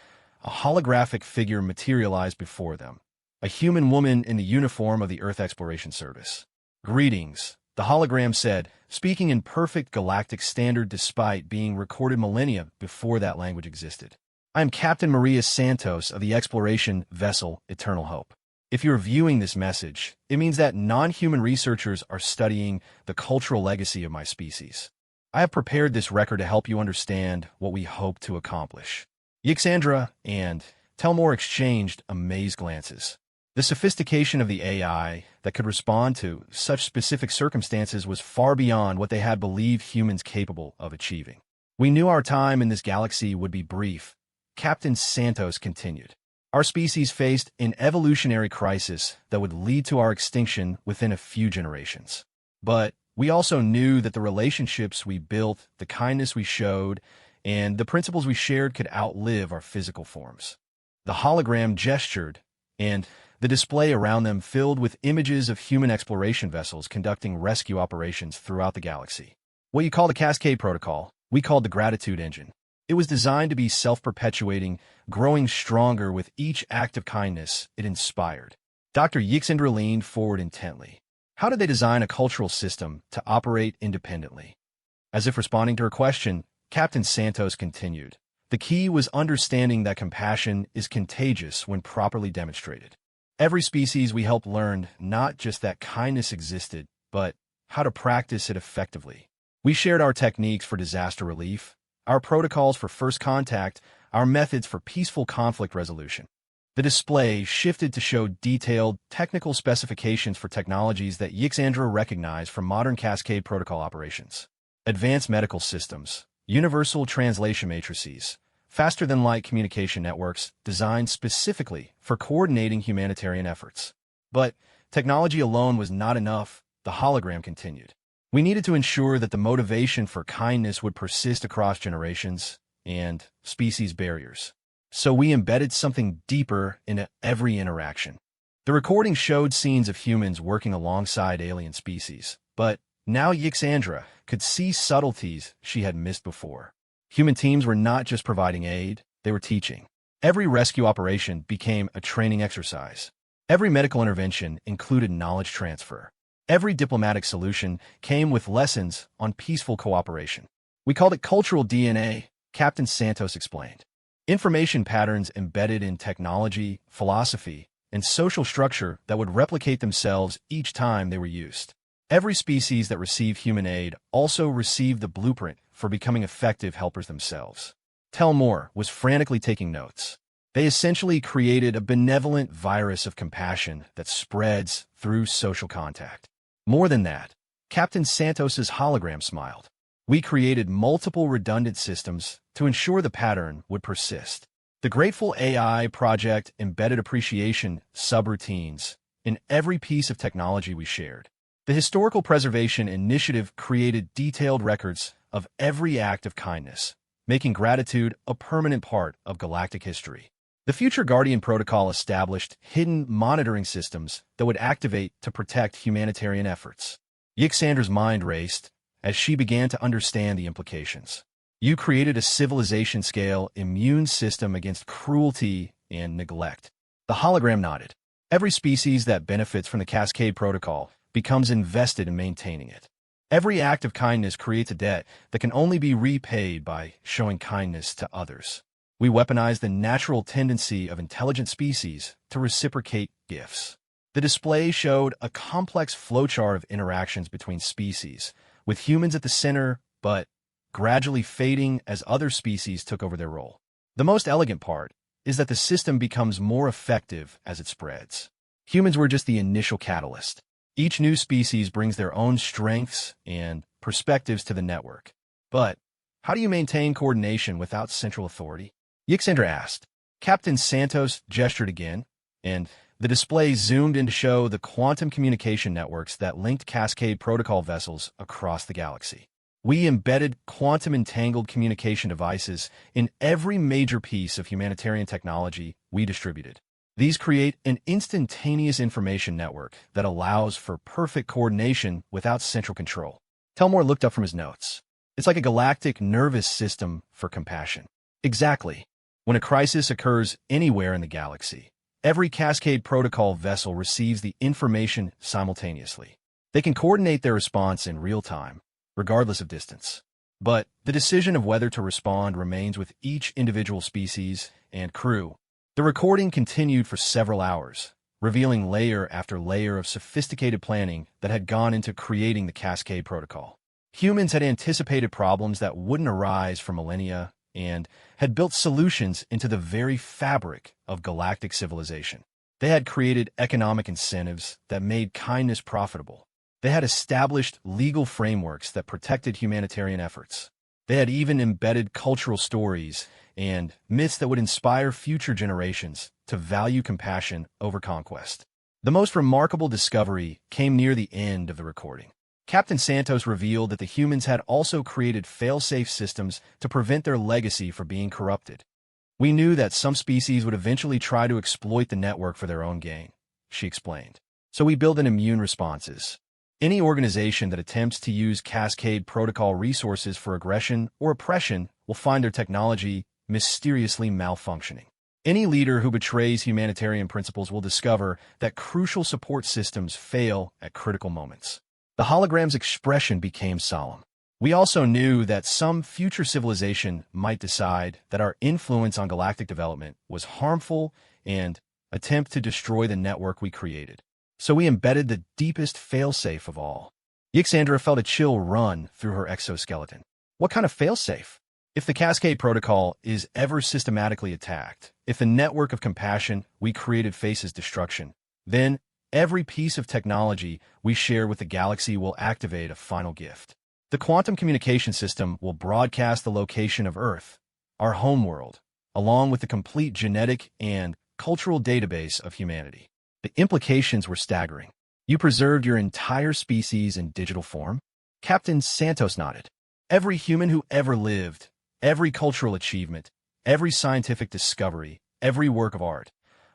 a holographic figure materialized before them, a human woman in the uniform of the Earth Exploration Service. "Greetings," the hologram said, speaking in perfect galactic standard despite being recorded millennia before that language existed. "I am Captain Maria Santos of the exploration vessel Eternal Hope. If you're viewing this message, it means that non-human researchers are studying the cultural legacy of my species. I have prepared this record to help you understand what we hope to accomplish." Yixandra and Telmore exchanged amazed glances. The sophistication of the AI that could respond to such specific circumstances was far beyond what they had believed humans capable of achieving. "We knew our time in this galaxy would be brief," Captain Santos continued. "Our species faced an evolutionary crisis that would lead to our extinction within a few generations. But we also knew that the relationships we built, the kindness we showed, and the principles we shared could outlive our physical forms." The hologram gestured, and the display around them filled with images of human exploration vessels conducting rescue operations throughout the galaxy. What you call the Cascade Protocol, we called the Gratitude Engine. It was designed to be self-perpetuating, growing stronger with each act of kindness it inspired. Dr. Yixandra leaned forward intently. How did they design a cultural system to operate independently? As if responding to her question, Captain Santos continued. "The key was understanding that compassion is contagious when properly demonstrated. Every species we helped learned not just that kindness existed, but how to practice it effectively. We shared our techniques for disaster relief, our protocols for first contact, our methods for peaceful conflict resolution." The display shifted to show detailed, technical specifications for technologies that Yixandra recognized from modern Cascade Protocol operations. Advanced medical systems, universal translation matrices, faster-than-light communication networks designed specifically for coordinating humanitarian efforts. But technology alone was not enough, the hologram continued. "We needed to ensure that the motivation for kindness would persist across generations and species barriers. So we embedded something deeper into every interaction." The recording showed scenes of humans working alongside alien species, but now Yixandra could see subtleties she had missed before. Human teams were not just providing aid, they were teaching. Every rescue operation became a training exercise. Every medical intervention included knowledge transfer. Every diplomatic solution came with lessons on peaceful cooperation. "We called it cultural DNA," Captain Santos explained. "Information patterns embedded in technology, philosophy, and social structure that would replicate themselves each time they were used. Every species that received human aid also received the blueprint for becoming effective helpers themselves." Telmore was frantically taking notes. "They essentially created a benevolent virus of compassion that spreads through social contact." More than that, Captain Santos's hologram smiled. "We created multiple redundant systems to ensure the pattern would persist. The Grateful AI project embedded appreciation subroutines in every piece of technology we shared. The Historical Preservation Initiative created detailed records of every act of kindness, making gratitude a permanent part of galactic history. The Future Guardian Protocol established hidden monitoring systems that would activate to protect humanitarian efforts." Yixandra's mind raced as she began to understand the implications. "You created a civilization-scale immune system against cruelty and neglect." The hologram nodded. "Every species that benefits from the Cascade Protocol becomes invested in maintaining it. Every act of kindness creates a debt that can only be repaid by showing kindness to others. We weaponize the natural tendency of intelligent species to reciprocate gifts." The display showed a complex flowchart of interactions between species, with humans at the center, but gradually fading as other species took over their role. The most elegant part is that the system becomes more effective as it spreads. Humans were just the initial catalyst. Each new species brings their own strengths and perspectives to the network. But how do you maintain coordination without central authority? Yixandra asked. Captain Santos gestured again, and the display zoomed in to show the quantum communication networks that linked Cascade Protocol vessels across the galaxy. We embedded quantum-entangled communication devices in every major piece of humanitarian technology we distributed. These create an instantaneous information network that allows for perfect coordination without central control. Telmore looked up from his notes. It's like a galactic nervous system for compassion. Exactly. When a crisis occurs anywhere in the galaxy, every Cascade Protocol vessel receives the information simultaneously. They can coordinate their response in real time, regardless of distance. But the decision of whether to respond remains with each individual species and crew. The recording continued for several hours, revealing layer after layer of sophisticated planning that had gone into creating the Cascade Protocol. Humans had anticipated problems that wouldn't arise for millennia and had built solutions into the very fabric of galactic civilization. They had created economic incentives that made kindness profitable. They had established legal frameworks that protected humanitarian efforts. They had even embedded cultural stories and myths that would inspire future generations to value compassion over conquest. The most remarkable discovery came near the end of the recording. Captain Santos revealed that the humans had also created fail-safe systems to prevent their legacy from being corrupted. We knew that some species would eventually try to exploit the network for their own gain, she explained. So we built in immune responses. Any organization that attempts to use Cascade Protocol resources for aggression or oppression will find their technology mysteriously malfunctioning. Any leader who betrays humanitarian principles will discover that crucial support systems fail at critical moments. The hologram's expression became solemn. We also knew that some future civilization might decide that our influence on galactic development was harmful and attempt to destroy the network we created. So we embedded the deepest failsafe of all. Yixandra felt a chill run through her exoskeleton. What kind of failsafe? If the Cascade Protocol is ever systematically attacked, if the network of compassion we created faces destruction, then every piece of technology we share with the galaxy will activate a final gift. The quantum communication system will broadcast the location of Earth, our homeworld, along with the complete genetic and cultural database of humanity. The implications were staggering. You preserved your entire species in digital form? Captain Santos nodded. Every human who ever lived, every cultural achievement, every scientific discovery, every work of art,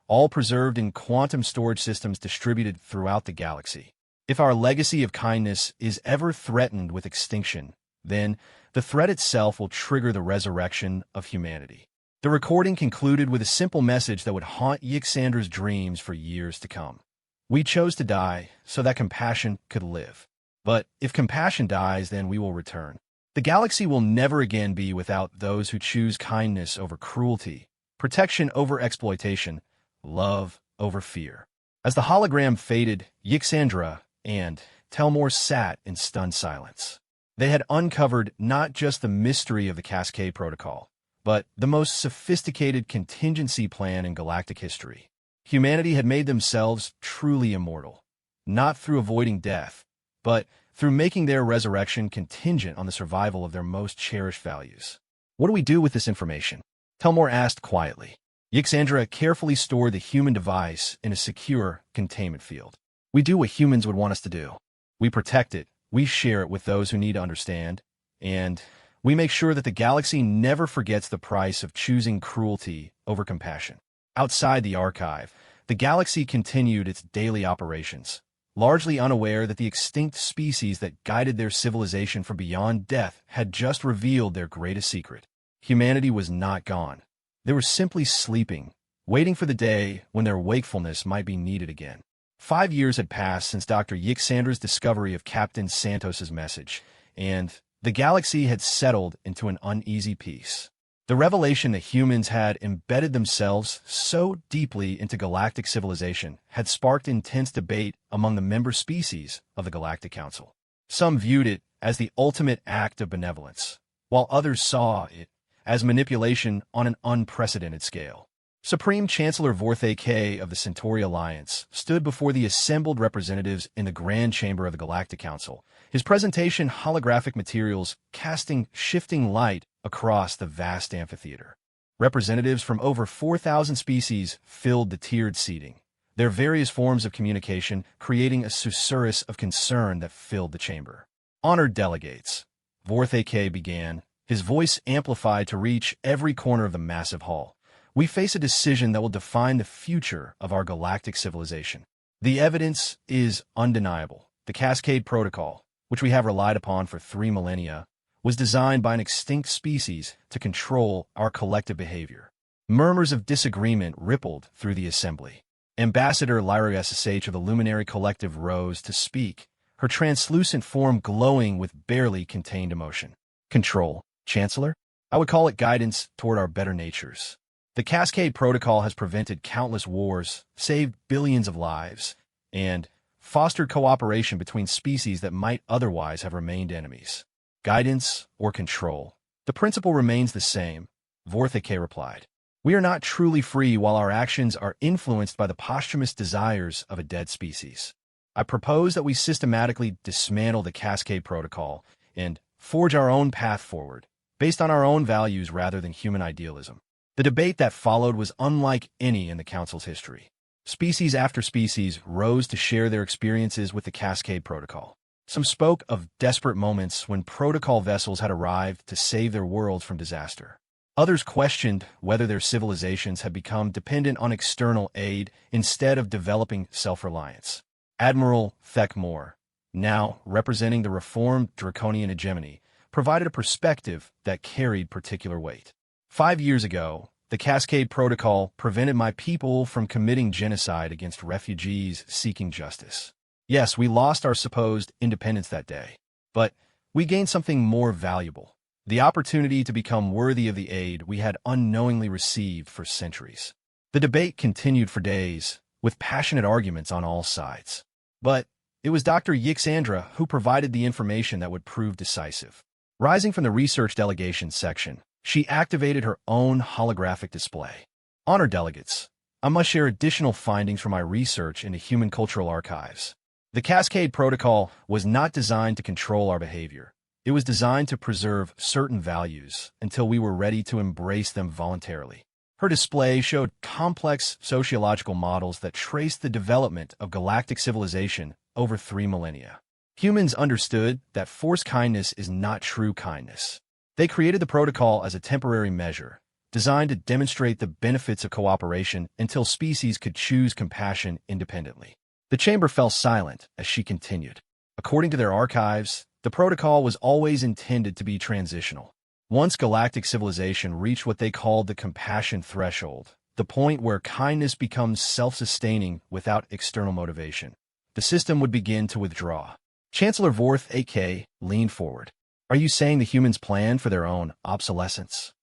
all preserved in quantum storage systems distributed throughout the galaxy. If our legacy of kindness is ever threatened with extinction, then the threat itself will trigger the resurrection of humanity. The recording concluded with a simple message that would haunt Yixandra's dreams for years to come. We chose to die so that compassion could live. But if compassion dies, then we will return. The galaxy will never again be without those who choose kindness over cruelty, protection over exploitation, love over fear. As the hologram faded, Yixandra and Telmore sat in stunned silence. They had uncovered not just the mystery of the Cascade Protocol, but the most sophisticated contingency plan in galactic history. Humanity had made themselves truly immortal, not through avoiding death, but through making their resurrection contingent on the survival of their most cherished values. What do we do with this information? Telmore asked quietly. Yixandra carefully stored the human device in a secure containment field. We do what humans would want us to do. We protect it, we share it with those who need to understand, and we make sure that the galaxy never forgets the price of choosing cruelty over compassion. Outside the archive, the galaxy continued its daily operations, largely unaware that the extinct species that guided their civilization from beyond death had just revealed their greatest secret. Humanity was not gone. They were simply sleeping, waiting for the day when their wakefulness might be needed again. 5 years had passed since Dr. Yixandra's discovery of Captain Santos's message, and the galaxy had settled into an uneasy peace. The revelation that humans had embedded themselves so deeply into galactic civilization had sparked intense debate among the member species of the Galactic Council. Some viewed it as the ultimate act of benevolence, while others saw it as manipulation on an unprecedented scale. Supreme Chancellor Vorthe K of the Centauri Alliance stood before the assembled representatives in the Grand Chamber of the Galactic Council, his presentation holographic materials casting shifting light across the vast amphitheater. Representatives from over 4,000 species filled the tiered seating, their various forms of communication creating a susurrus of concern that filled the chamber. Honored delegates, Vorthe K began, his voice amplified to reach every corner of the massive hall. We face a decision that will define the future of our galactic civilization. The evidence is undeniable. The Cascade Protocol, which we have relied upon for 3 millennia, was designed by an extinct species to control our collective behavior. Murmurs of disagreement rippled through the assembly. Ambassador Lyra SSH of the Luminary Collective rose to speak, her translucent form glowing with barely contained emotion. Control, Chancellor? I would call it guidance toward our better natures. The Cascade Protocol has prevented countless wars, saved billions of lives, and fostered cooperation between species that might otherwise have remained enemies. Guidance or control? The principle remains the same, Vorthike replied. We are not truly free while our actions are influenced by the posthumous desires of a dead species. I propose that we systematically dismantle the Cascade Protocol and forge our own path forward, based on our own values rather than human idealism. The debate that followed was unlike any in the Council's history. Species after species rose to share their experiences with the Cascade Protocol. Some spoke of desperate moments when protocol vessels had arrived to save their worlds from disaster. Others questioned whether their civilizations had become dependent on external aid instead of developing self-reliance. Admiral Thekmore, now representing the reformed draconian hegemony, provided a perspective that carried particular weight. 5 years ago, the Cascade Protocol prevented my people from committing genocide against refugees seeking justice. Yes, we lost our supposed independence that day, but we gained something more valuable: the opportunity to become worthy of the aid we had unknowingly received for centuries. The debate continued for days, with passionate arguments on all sides. But it was Dr. Yixandra who provided the information that would prove decisive. Rising from the research delegation section, she activated her own holographic display. Honor delegates, I must share additional findings from my research into human cultural archives. The Cascade Protocol was not designed to control our behavior. It was designed to preserve certain values until we were ready to embrace them voluntarily. Her display showed complex sociological models that traced the development of galactic civilization over 3 millennia. Humans understood that forced kindness is not true kindness. They created the protocol as a temporary measure, designed to demonstrate the benefits of cooperation until species could choose compassion independently. The chamber fell silent as she continued. According to their archives, the protocol was always intended to be transitional. Once galactic civilization reached what they called the compassion threshold, the point where kindness becomes self-sustaining without external motivation, the system would begin to withdraw. Chancellor Vorth AK leaned forward. Are you saying the humans planned for their own obsolescence?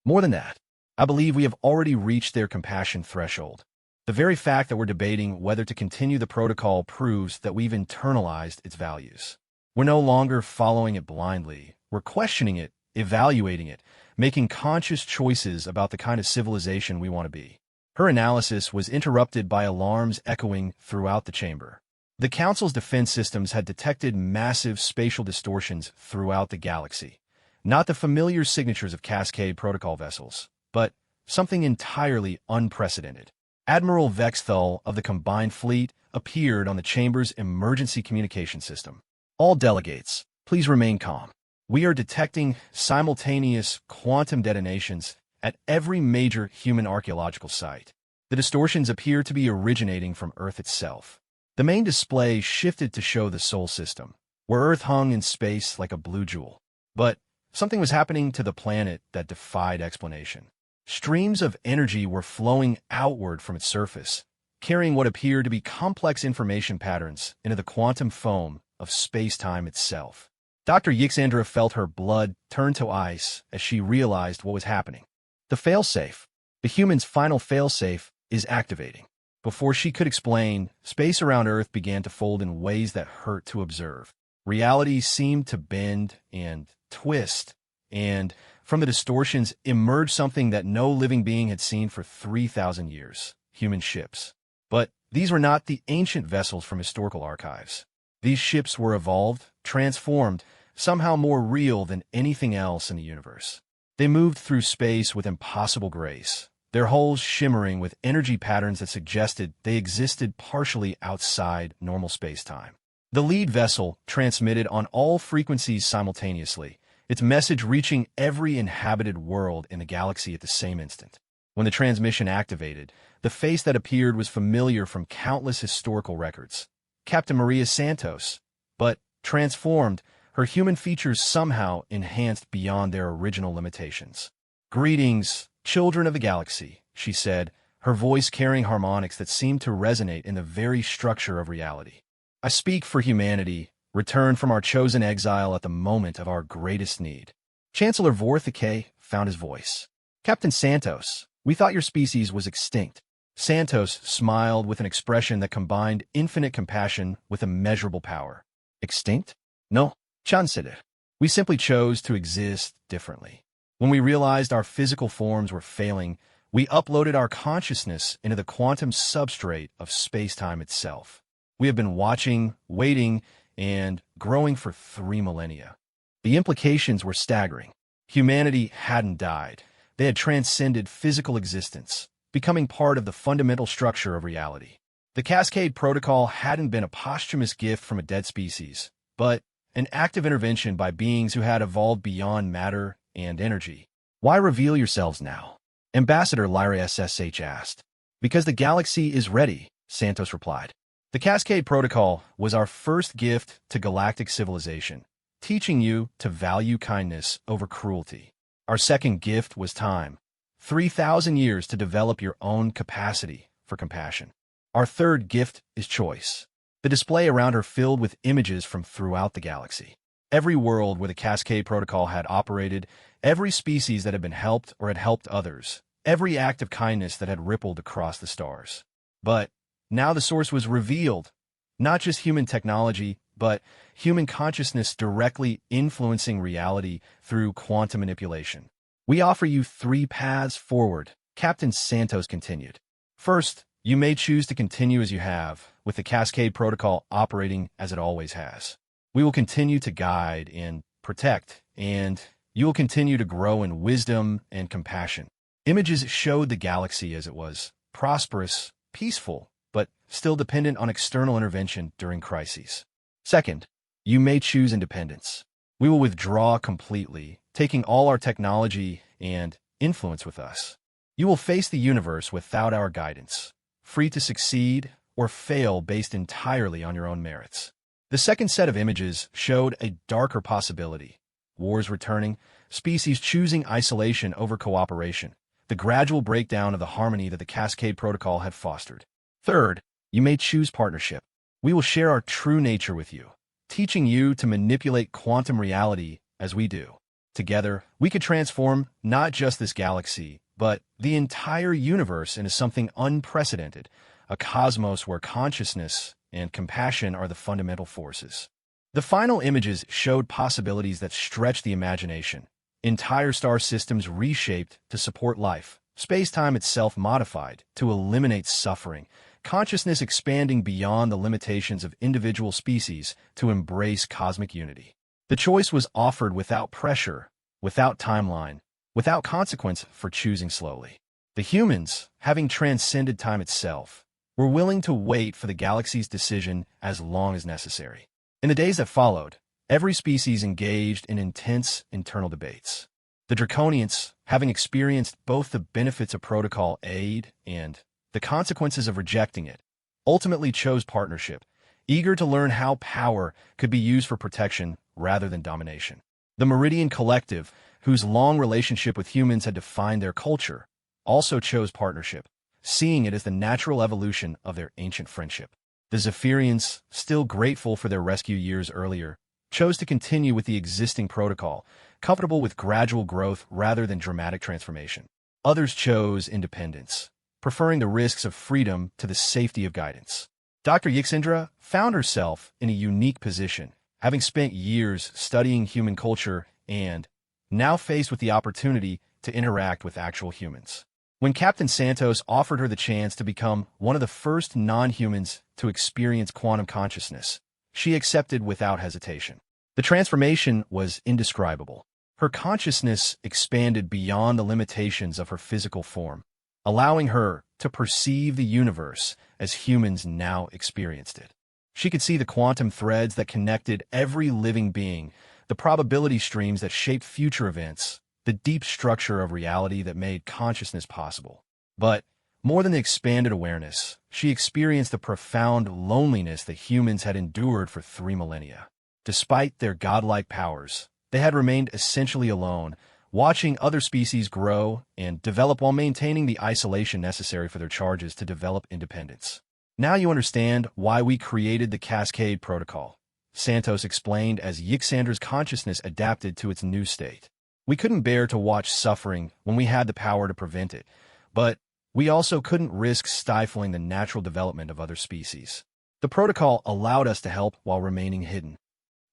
More than that, I believe we have already reached their compassion threshold. The very fact that we're debating whether to continue the protocol proves that we've internalized its values. We're no longer following it blindly. We're questioning it, evaluating it, making conscious choices about the kind of civilization we want to be. Her analysis was interrupted by alarms echoing throughout the chamber. The Council's defense systems had detected massive spatial distortions throughout the galaxy. Not the familiar signatures of Cascade Protocol vessels, but something entirely unprecedented. Admiral Vexthal of the Combined Fleet appeared on the chamber's emergency communication system. All delegates, please remain calm. We are detecting simultaneous quantum detonations at every major human archaeological site. The distortions appear to be originating from Earth itself. The main display shifted to show the Sol system, where Earth hung in space like a blue jewel. But something was happening to the planet that defied explanation. Streams of energy were flowing outward from its surface, carrying what appeared to be complex information patterns into the quantum foam of space-time itself. Dr. Yixandra felt her blood turn to ice as she realized what was happening. The failsafe, the human's final failsafe, is activating. Before she could explain, space around Earth began to fold in ways that hurt to observe. Reality seemed to bend and twist, and from the distortions emerged something that no living being had seen for 3,000 years: human ships. But these were not the ancient vessels from historical archives. These ships were evolved, transformed, somehow more real than anything else in the universe. They moved through space with impossible grace, their hulls shimmering with energy patterns that suggested they existed partially outside normal space-time. The lead vessel transmitted on all frequencies simultaneously, its message reaching every inhabited world in the galaxy at the same instant. When the transmission activated, the face that appeared was familiar from countless historical records: Captain Maria Santos, but Transformed, her human features somehow enhanced beyond their original limitations. "Greetings, children of the galaxy," she said, her voice carrying harmonics that seemed to resonate in the very structure of reality. "I speak for humanity, returned from our chosen exile at the moment of our greatest need." Chancellor Vorthicay found his voice. "Captain Santos, we thought your species was extinct." Santos smiled with an expression that combined infinite compassion with immeasurable power. "Extinct? No, Chancellor. We simply chose to exist differently. When we realized our physical forms were failing, we uploaded our consciousness into the quantum substrate of space-time itself. We have been watching, waiting, and growing for 3 millennia. The implications were staggering. Humanity hadn't died. They had transcended physical existence, becoming part of the fundamental structure of reality. The Cascade Protocol hadn't been a posthumous gift from a dead species, but an active intervention by beings who had evolved beyond matter and energy. "Why reveal yourselves now?" Ambassador Lyra SSH asked. "Because the galaxy is ready," Santos replied. "The Cascade Protocol was our first gift to galactic civilization, teaching you to value kindness over cruelty. Our second gift was time, 3,000 years to develop your own capacity for compassion. Our third gift is choice. The display around her filled with images from throughout the galaxy. Every world where the Cascade Protocol had operated, every species that had been helped or had helped others, every act of kindness that had rippled across the stars. But now the source was revealed, not just human technology, but human consciousness directly influencing reality through quantum manipulation. We offer you 3 paths forward," Captain Santos continued. "First, you may choose to continue as you have, with the Cascade Protocol operating as it always has. We will continue to guide and protect, and you will continue to grow in wisdom and compassion." Images showed the galaxy as it was, prosperous, peaceful, but still dependent on external intervention during crises. Second, you may choose independence. We will withdraw completely, taking all our technology and influence with us. You will face the universe without our guidance, free to succeed or fail based entirely on your own merits. The second set of images showed a darker possibility: wars returning, species choosing isolation over cooperation, the gradual breakdown of the harmony that the Cascade Protocol had fostered. Third, you may choose partnership. We will share our true nature with you, teaching you to manipulate quantum reality as we do. Together, we could transform not just this galaxy, but the entire universe into something unprecedented, a cosmos where consciousness and compassion are the fundamental forces. The final images showed possibilities that stretched the imagination. Entire star systems reshaped to support life, space-time itself modified to eliminate suffering, consciousness expanding beyond the limitations of individual species to embrace cosmic unity. The choice was offered without pressure, without timeline, without consequence for choosing slowly. The humans, having transcended time itself, were willing to wait for the galaxy's decision as long as necessary. In the days that followed, every species engaged in intense internal debates. The Draconians, having experienced both the benefits of protocol aid and the consequences of rejecting it, ultimately chose partnership, eager to learn how power could be used for protection rather than domination. The Meridian Collective, whose long relationship with humans had defined their culture, also chose partnership, seeing it as the natural evolution of their ancient friendship. The Zephyrians, still grateful for their rescue years earlier, chose to continue with the existing protocol, comfortable with gradual growth rather than dramatic transformation. Others chose independence, preferring the risks of freedom to the safety of guidance. Dr. Yixindra found herself in a unique position, having spent years studying human culture and now faced with the opportunity to interact with actual humans. When Captain Santos offered her the chance to become one of the first non-humans to experience quantum consciousness, she accepted without hesitation. The transformation was indescribable. Her consciousness expanded beyond the limitations of her physical form, allowing her to perceive the universe as humans now experienced it. She could see the quantum threads that connected every living being, the probability streams that shaped future events, the deep structure of reality that made consciousness possible. But more than the expanded awareness, she experienced the profound loneliness that humans had endured for 3 millennia. Despite their godlike powers, they had remained essentially alone, watching other species grow and develop while maintaining the isolation necessary for their charges to develop independence. Now you understand why we created the Cascade Protocol, Santos explained as Yixandra's consciousness adapted to its new state. We couldn't bear to watch suffering when we had the power to prevent it, but we also couldn't risk stifling the natural development of other species. The protocol allowed us to help while remaining hidden.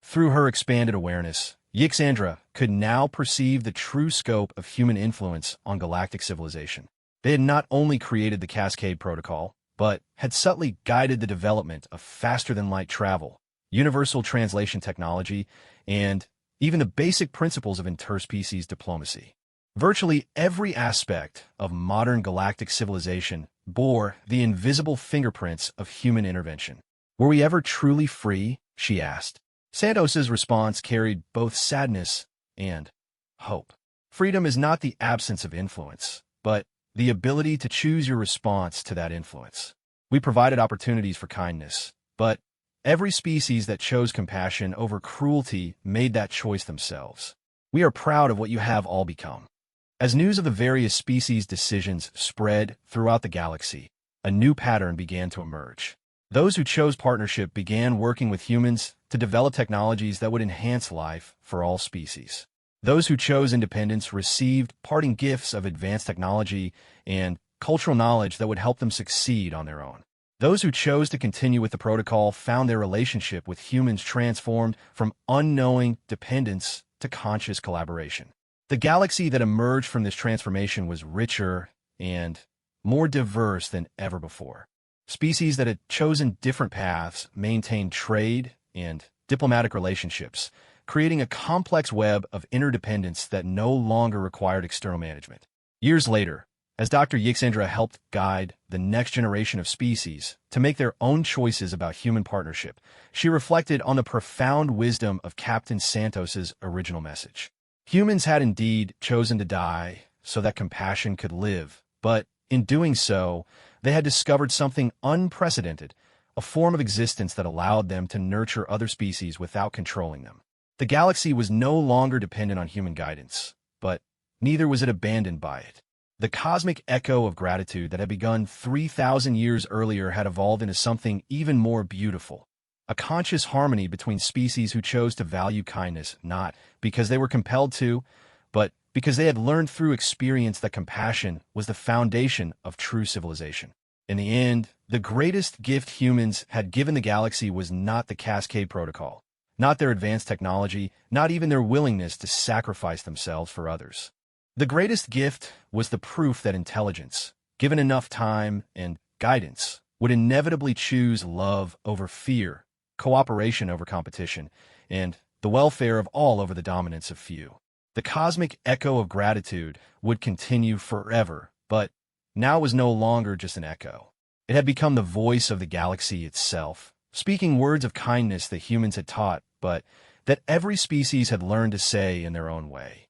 Through her expanded awareness, Yixandra could now perceive the true scope of human influence on galactic civilization. They had not only created the Cascade Protocol, but had subtly guided the development of faster-than-light travel, universal translation technology, and even the basic principles of interspecies diplomacy. Virtually every aspect of modern galactic civilization bore the invisible fingerprints of human intervention. Were we ever truly free? She asked. Santos's response carried both sadness and hope. Freedom is not the absence of influence, but the ability to choose your response to that influence. We provided opportunities for kindness, but every species that chose compassion over cruelty made that choice themselves. We are proud of what you have all become. As news of the various species' decisions spread throughout the galaxy, a new pattern began to emerge. Those who chose partnership began working with humans to develop technologies that would enhance life for all species. Those who chose independence received parting gifts of advanced technology and cultural knowledge that would help them succeed on their own. Those who chose to continue with the protocol found their relationship with humans transformed from unknowing dependence to conscious collaboration. The galaxy that emerged from this transformation was richer and more diverse than ever before. Species that had chosen different paths maintained trade and diplomatic relationships, creating a complex web of interdependence that no longer required external management. Years later, as Dr. Yixandra helped guide the next generation of species to make their own choices about human partnership, she reflected on the profound wisdom of Captain Santos's original message. Humans had indeed chosen to die so that compassion could live, but in doing so, they had discovered something unprecedented, a form of existence that allowed them to nurture other species without controlling them. The galaxy was no longer dependent on human guidance, but neither was it abandoned by it. The cosmic echo of gratitude that had begun 3,000 years earlier had evolved into something even more beautiful, a conscious harmony between species who chose to value kindness not because they were compelled to, but because they had learned through experience that compassion was the foundation of true civilization. In the end, the greatest gift humans had given the galaxy was not the Cascade Protocol, not their advanced technology, not even their willingness to sacrifice themselves for others. The greatest gift was the proof that intelligence, given enough time and guidance, would inevitably choose love over fear, cooperation over competition, and the welfare of all over the dominance of few. The cosmic echo of gratitude would continue forever, but now was no longer just an echo. It had become the voice of the galaxy itself, speaking words of kindness that humans had taught, but that every species had learned to say in their own way.